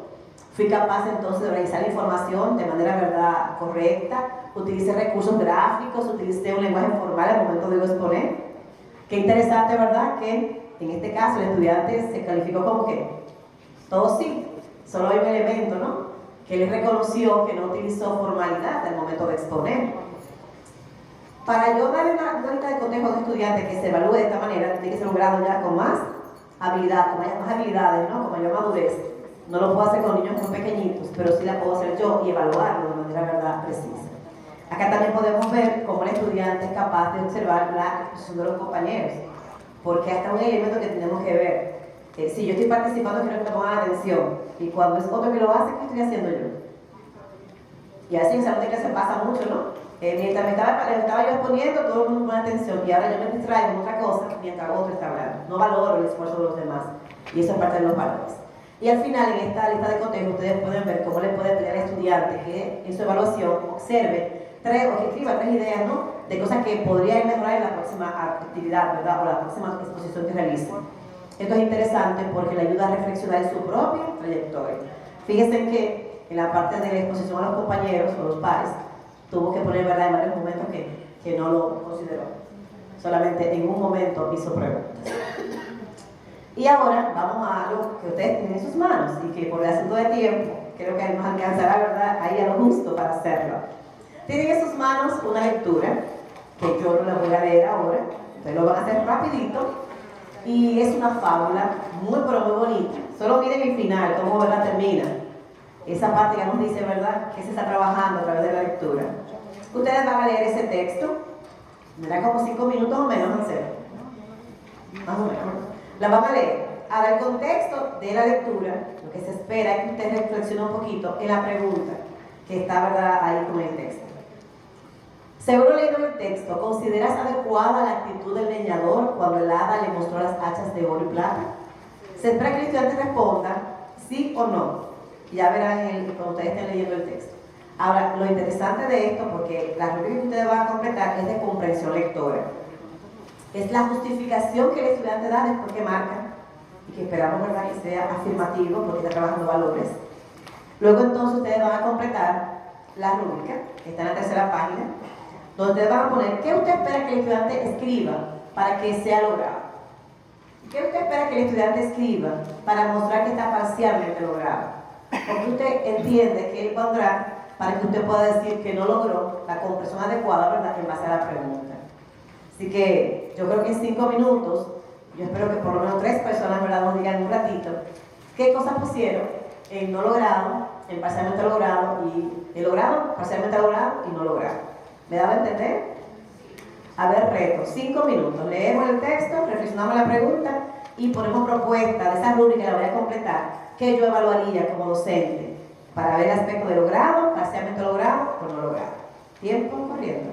Speaker 2: ¿Fui capaz entonces de organizar la información de manera, ¿verdad?, correcta? ¿Utilicé recursos gráficos? ¿Utilicé un lenguaje formal al momento de exponer? Qué interesante, ¿verdad?, que en este caso el estudiante se calificó como que todo sí, solo hay un elemento, ¿no?, que él reconoció que no utilizó formalidad al momento de exponer. Para yo darle una lista de cotejo a un estudiante que se evalúe de esta manera, tiene que ser un grado ya con más habilidad, con más habilidades, ¿no?, con mayor madurez. No lo puedo hacer con niños muy pequeñitos, pero sí la puedo hacer yo y evaluarlo de manera, ¿verdad?, precisa. Acá también podemos ver cómo el estudiante es capaz de observar la exposición de los compañeros, porque hasta un elemento que tenemos que ver. Si yo estoy participando, quiero que me pongan atención, y cuando es otro que lo hace, ¿qué estoy haciendo yo? Y así en salón de clase pasa mucho, ¿no? Mientras me estaba yo exponiendo, todo el mundo pone atención, y ahora yo me distraigo en otra cosa mientras otro está hablando. No valoro el esfuerzo de los demás, y eso es parte de los valores. Y al final, en esta lista de cotejo, ustedes pueden ver cómo le puede pedir al estudiante que en su evaluación observe o que escriba 3 ideas, ¿no?, de cosas que podrían mejorar en la próxima actividad, ¿verdad?, o la próxima exposición que realice. Esto es interesante porque le ayuda a reflexionar en su propia trayectoria. Fíjense que en la parte de la exposición a los compañeros o los pares, tuvo que poner, ¿verdad?, en varios momentos que no lo consideró. Solamente en un momento hizo preguntas. Y ahora vamos a algo que ustedes tienen en sus manos y que por el asunto de tiempo creo que nos alcanzará, ¿verdad?, ahí a lo justo para hacerlo. Tienen en sus manos una lectura que yo no la voy a leer ahora, ustedes lo van a hacer rapidito, y es una fábula muy pero muy bonita. Solo miren el final, cómo, ¿verdad?, termina. Esa parte ya nos dice, ¿verdad?, que se está trabajando a través de la lectura. Ustedes van a leer ese texto, me da como 5 minutos o menos, en serio. Más o menos. La van a leer. Ahora, el contexto de la lectura, lo que se espera es que usted reflexione un poquito en la pregunta que está, ¿verdad?, ahí con el texto. Seguro leyendo el texto, ¿consideras adecuada la actitud del leñador cuando el hada le mostró las hachas de oro y plata? Se espera que el estudiante responda sí o no. Ya verán cuando ustedes estén leyendo el texto. Ahora, lo interesante de esto, porque la rúbrica que ustedes van a completar es de comprensión lectora. Es la justificación que el estudiante da después que marca y que esperamos, ¿verdad?, que sea afirmativo porque está trabajando valores. Luego entonces ustedes van a completar la rúbrica, que está en la 3ª página, donde ustedes van a poner qué usted espera que el estudiante escriba para que sea logrado. ¿Qué usted espera que el estudiante escriba para mostrar que está parcialmente logrado? Porque usted entiende que él pondrá para que usted pueda decir que no logró la comprensión adecuada, ¿verdad?, en base a la pregunta. Así que yo creo que en 5 minutos, yo espero que por lo menos 3 personas, ¿verdad?, nos digan un ratito qué cosas pusieron en no logrado, en parcialmente logrado, y en logrado, parcialmente logrado y no logrado. ¿Me daba a entender? A ver, reto, 5 minutos. Leemos el texto, reflexionamos la pregunta y ponemos propuestas de esa rúbrica que la voy a completar, que yo evaluaría como docente para ver el aspecto de logrado, parcialmente logrado o no logrado. Tiempo corriendo.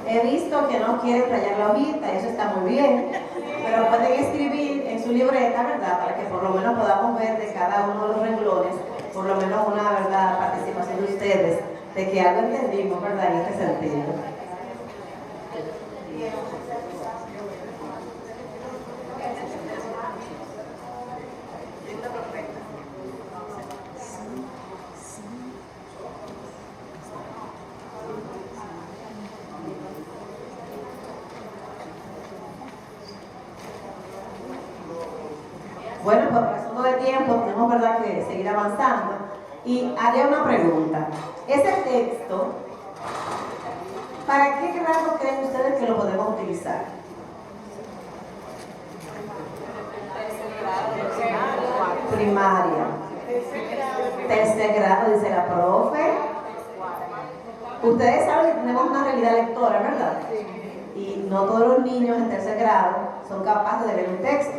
Speaker 2: He visto que no quieren rayar la hojita, eso está muy bien, pero pueden escribir en su libreta, ¿verdad? Para que por lo menos podamos ver de cada uno de los renglones, por lo menos una, ¿verdad?, participación de ustedes, de que algo entendimos, ¿verdad?, en este sentido. Bueno, por razón de tiempo tenemos, ¿verdad?, que seguir avanzando. Y haría una pregunta. Ese texto, ¿para qué grado creen ustedes que lo podemos utilizar? Primaria. Tercer grado, dice la profe. Ustedes saben que tenemos una realidad lectora, ¿verdad? Y no todos los niños en tercer grado son capaces de leer un texto.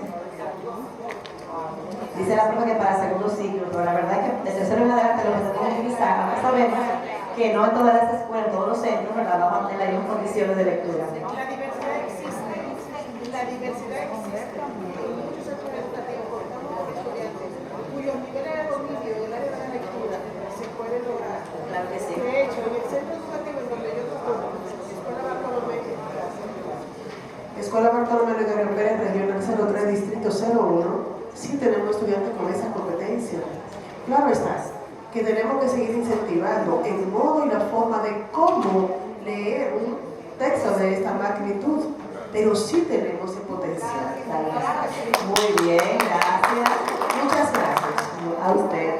Speaker 2: Dice la profe que para segundo ciclo, pero la verdad es que de tercero en adelante lo que tenemos que utilizar, aunque sabemos que no en todas las escuelas, en todos los centros, ¿verdad?, vamos a tener las mismas condiciones de lectura.
Speaker 9: La diversidad existe, en muchos centros educativos contamos con estudiantes cuyos niveles de dominio en el área de la lectura se pueden lograr.
Speaker 2: Claro que sí.
Speaker 9: De hecho, en el centro educativo en donde yo trabajo, Escuela Bartolomé, Escuela Bartolomé de Guerrero Pérez, Regional 03, Distrito 01, sí tenemos estudiantes con esa competencia. Claro está, que tenemos que seguir incentivando el modo y la forma de cómo leer un texto de esta magnitud, pero sí tenemos el potencial.
Speaker 2: Muy bien, gracias. Muchas gracias a usted.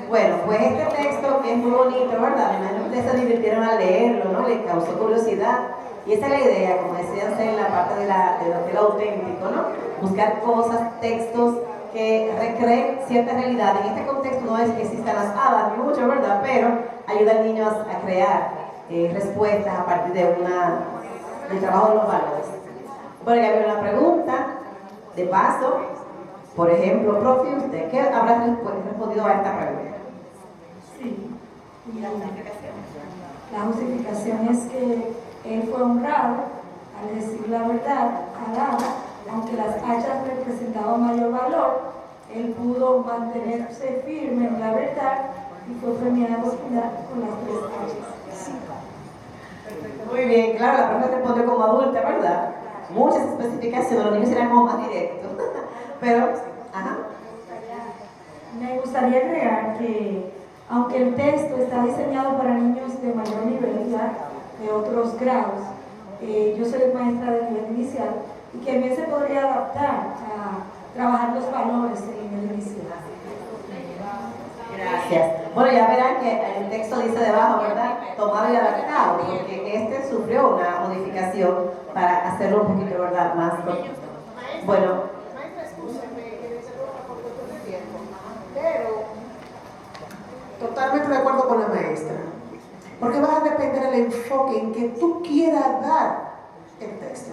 Speaker 2: Bueno, pues este texto es muy bonito, ¿verdad? Me imagino que ustedes se divirtieron al leerlo, ¿no? Les causó curiosidad. Y esa es la idea, como decían en la parte de lo que era auténtico, ¿no? Buscar cosas, textos que recreen cierta realidad. En este contexto no es que existan las hadas, ni mucho, ¿verdad? Pero ayuda al niño a crear respuestas a partir del trabajo de los valores. Bueno, ya veo una pregunta. De paso, por ejemplo, profe, ¿usted qué habrá respondido a esta pregunta?
Speaker 10: Sí. La justificación es que él fue honrado al decir la verdad a Lara, aunque las hachas representaban mayor valor, él pudo mantenerse firme en la verdad y fue premiado con las 3 hachas.
Speaker 2: Muy bien, claro, la profe respondió como adulta, ¿verdad? Muchas especificaciones, los niños eran como más directos. Pero, ajá.
Speaker 10: Me gustaría agregar que, aunque el texto está diseñado para niños de mayor nivel, ya, de otros grados, yo soy maestra de nivel inicial y que bien se podría adaptar a trabajar los valores en el inicial.
Speaker 2: Gracias. Bueno, ya verán que el texto dice debajo, ¿verdad? Tomado y adaptado, porque este sufrió una modificación para hacerlo un poquito, ¿verdad? Más corto. Bueno.
Speaker 9: Totalmente de acuerdo con la maestra, porque va a depender del enfoque en que tú quieras dar el texto.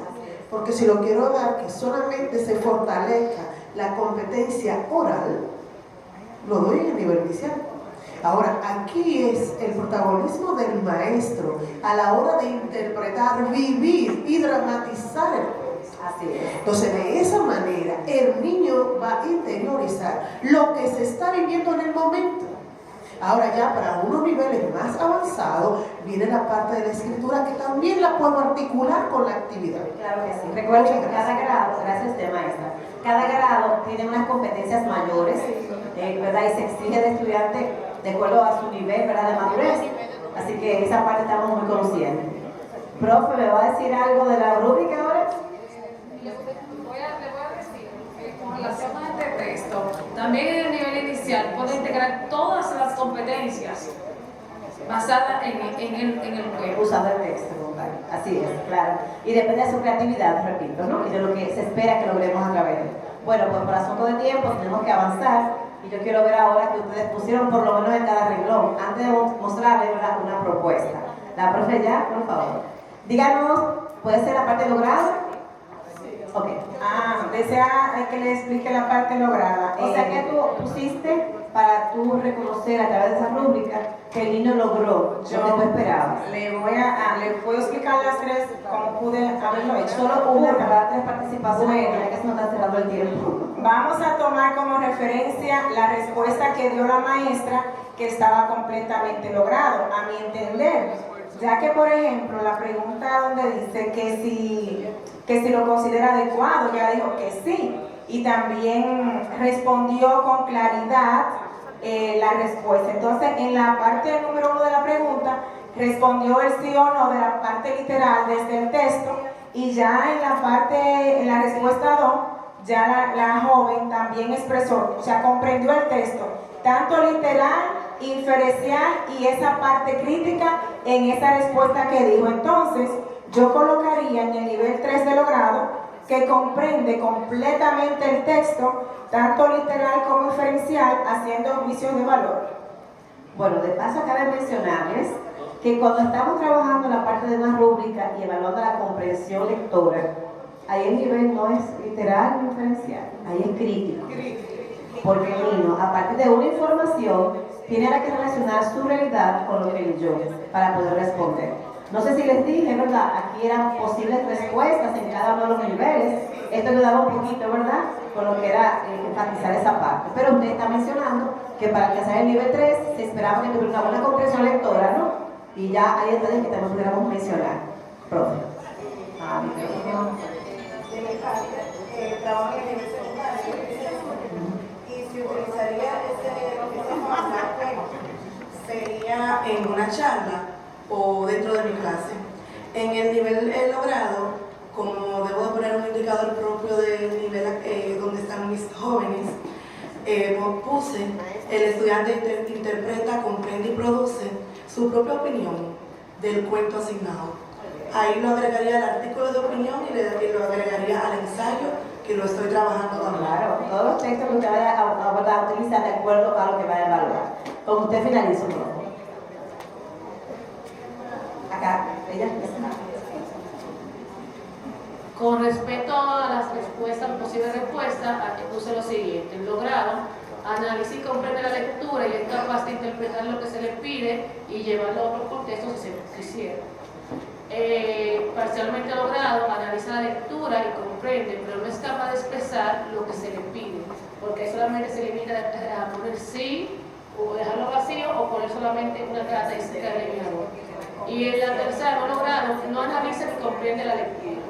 Speaker 9: Porque si lo quiero dar que solamente se fortalezca la competencia oral, lo doy en el nivel inicial. Ahora, aquí es el protagonismo del maestro a la hora de interpretar, vivir y dramatizar el texto.
Speaker 2: Así es.
Speaker 9: Entonces, de esa manera, el niño va a interiorizar lo que se está viviendo en el momento. Ahora ya para unos niveles más avanzados viene la parte de la escritura que también la puedo articular con la actividad.
Speaker 2: Claro que sí. Recuerden que cada grado, gracias a usted maestra, cada grado tiene unas competencias mayores, ¿verdad? Y se exige del estudiante de acuerdo a su nivel, ¿verdad? De madurez. Así que esa parte estamos muy conscientes. Profe, ¿me va a decir algo de la rúbrica ahora?
Speaker 4: Le voy a decir que con relación a este texto, también en el nivel inicial puede integrar todas las competencias basadas en el juego.
Speaker 2: Usando el texto, compadre. Así es, claro. Y depende de su creatividad, repito, ¿no? Y de lo que se espera que logremos a través de él. Bueno, pues por asunto de tiempo tenemos que avanzar. Y yo quiero ver ahora que ustedes pusieron por lo menos en cada renglón, antes de mostrarles, ¿verdad?, una propuesta. La profe ya, por favor. Díganos, ¿puede ser la parte lograda? Ok.
Speaker 3: Desea que le explique la parte lograda.
Speaker 2: O sea que tú pusiste para tú reconocer a través de esa rúbrica que el niño logró lo que tú esperabas.
Speaker 3: Le puedo explicar las 3 como pude haberlo hecho.
Speaker 2: Solo una para 3 participaciones, ya que se nos está cerrando el tiempo.
Speaker 3: Vamos a tomar como referencia la respuesta que dio la maestra, que estaba completamente logrado, a mi entender. Ya que, por ejemplo, la pregunta donde dice que si lo considera adecuado, ya dijo que sí. Y también respondió con claridad la respuesta. Entonces, en la parte número 1 de la pregunta, respondió el sí o no de la parte literal desde el texto. Y ya en la respuesta 2, ya la joven también expresó, o sea, comprendió el texto, tanto literal, inferencial y esa parte crítica en esa respuesta que dijo. Entonces, yo colocaría en el nivel 3 de logrado que comprende completamente el texto, tanto literal como inferencial, haciendo juicios de valor.
Speaker 2: Bueno, de paso cabe mencionarles que cuando estamos trabajando en la parte de una rúbrica y evaluando la comprensión lectora, ahí el nivel no es literal ni inferencial, ahí es crítico. Porque el niño, a partir de una información, tiene que relacionar su realidad con lo que leyó para poder responder. No sé si les dije, ¿verdad? Aquí eran posibles respuestas en cada uno de los niveles. Esto ayudaba un poquito, ¿verdad? Con lo que era enfatizar esa parte. Pero usted está mencionando que para alcanzar el nivel 3 se esperaba que tuviera una buena comprensión lectora, ¿no? Y ya hay detalles que también pudiéramos mencionar. Profe.
Speaker 11: De mi parte, trabajo en el nivel secundario y si utilizaría sería en una charla o dentro de mi clase. En el nivel logrado, como debo de poner un indicador propio del nivel donde están mis jóvenes, puse el estudiante interpreta, comprende y produce su propia opinión del cuento asignado. Ahí lo agregaría al artículo de opinión y lo agregaría al ensayo que lo estoy trabajando también.
Speaker 2: Claro, todos los textos que usted vaya a utilizar de acuerdo a lo que vaya a evaluar. Como usted finaliza, por favor. Acá, ella.
Speaker 4: Con respecto a las posibles respuestas, puse lo siguiente: el logrado analiza y comprende la lectura y es capaz de interpretar lo que se le pide y llevarlo a otros contextos si se quisiera. Parcialmente logrado analiza la lectura y comprende, pero no es capaz de expresar lo que se le pide, porque solamente se limita a poner sí o dejarlo vacío o poner solamente una característica del eliminador. Y en la tercera, no logrado, no analiza ni comprende la lectura.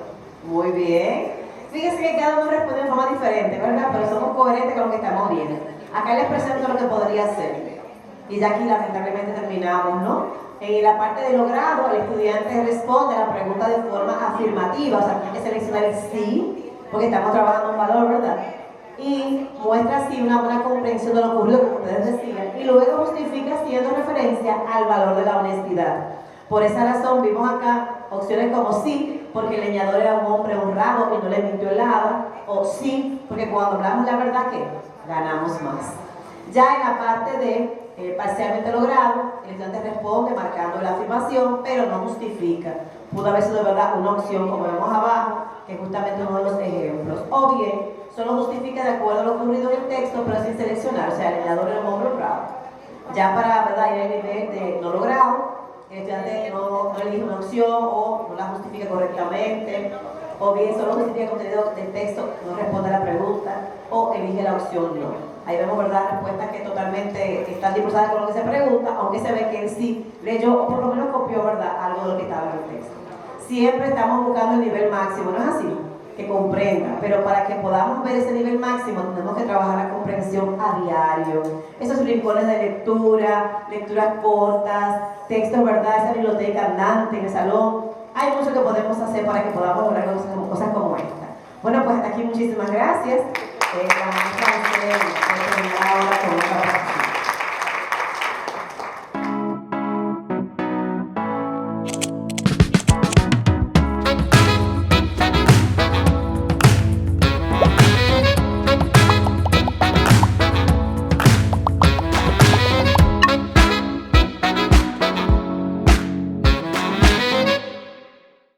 Speaker 2: Muy bien. Fíjense que cada uno responde de forma diferente, ¿verdad? Pero somos coherentes con lo que estamos viendo. Acá les presento lo que podría ser. Y ya aquí lamentablemente terminamos, ¿no? En la parte de logrado, el estudiante responde a la pregunta de forma afirmativa, o sea, tiene que seleccionar el sí, porque estamos trabajando un valor, ¿verdad? Y muestra así una buena comprensión de lo ocurrido, como ustedes decían, y luego justifica haciendo referencia al valor de la honestidad. Por esa razón vimos acá opciones como sí, porque el leñador era un hombre honrado y no le mintió el hada, o sí, porque cuando hablamos la verdad, ¿qué? Ganamos más. Ya en la parte de parcialmente logrado, el estudiante responde marcando la afirmación, pero no justifica. Pudo haber sido de verdad una opción, como vemos abajo, que es justamente uno de los ejemplos. O bien, solo justifica de acuerdo a lo ocurrido en el texto, pero sin seleccionar, o sea, el leñador era un hombre honrado. Ya para, ¿verdad?, ir al nivel de no logrado, el estudiante no elige una opción o no la justifica correctamente, o bien solo justifica el contenido del texto, no responde a la pregunta, o elige la opción no. Ahí vemos, ¿verdad?, respuestas que totalmente están discursadas con lo que se pregunta, aunque se ve que él sí leyó o por lo menos copió, ¿verdad?, algo de lo que estaba en el texto. Siempre estamos buscando el nivel máximo, ¿no es así? Que comprenda, pero para que podamos ver ese nivel máximo tenemos que trabajar la comprensión a diario. Esos rincones de lectura, lecturas cortas, textos, ¿verdad?, esa biblioteca andante en el salón. Hay mucho que podemos hacer para que podamos lograr cosas como esta. Bueno, pues hasta aquí muchísimas gracias. La maestra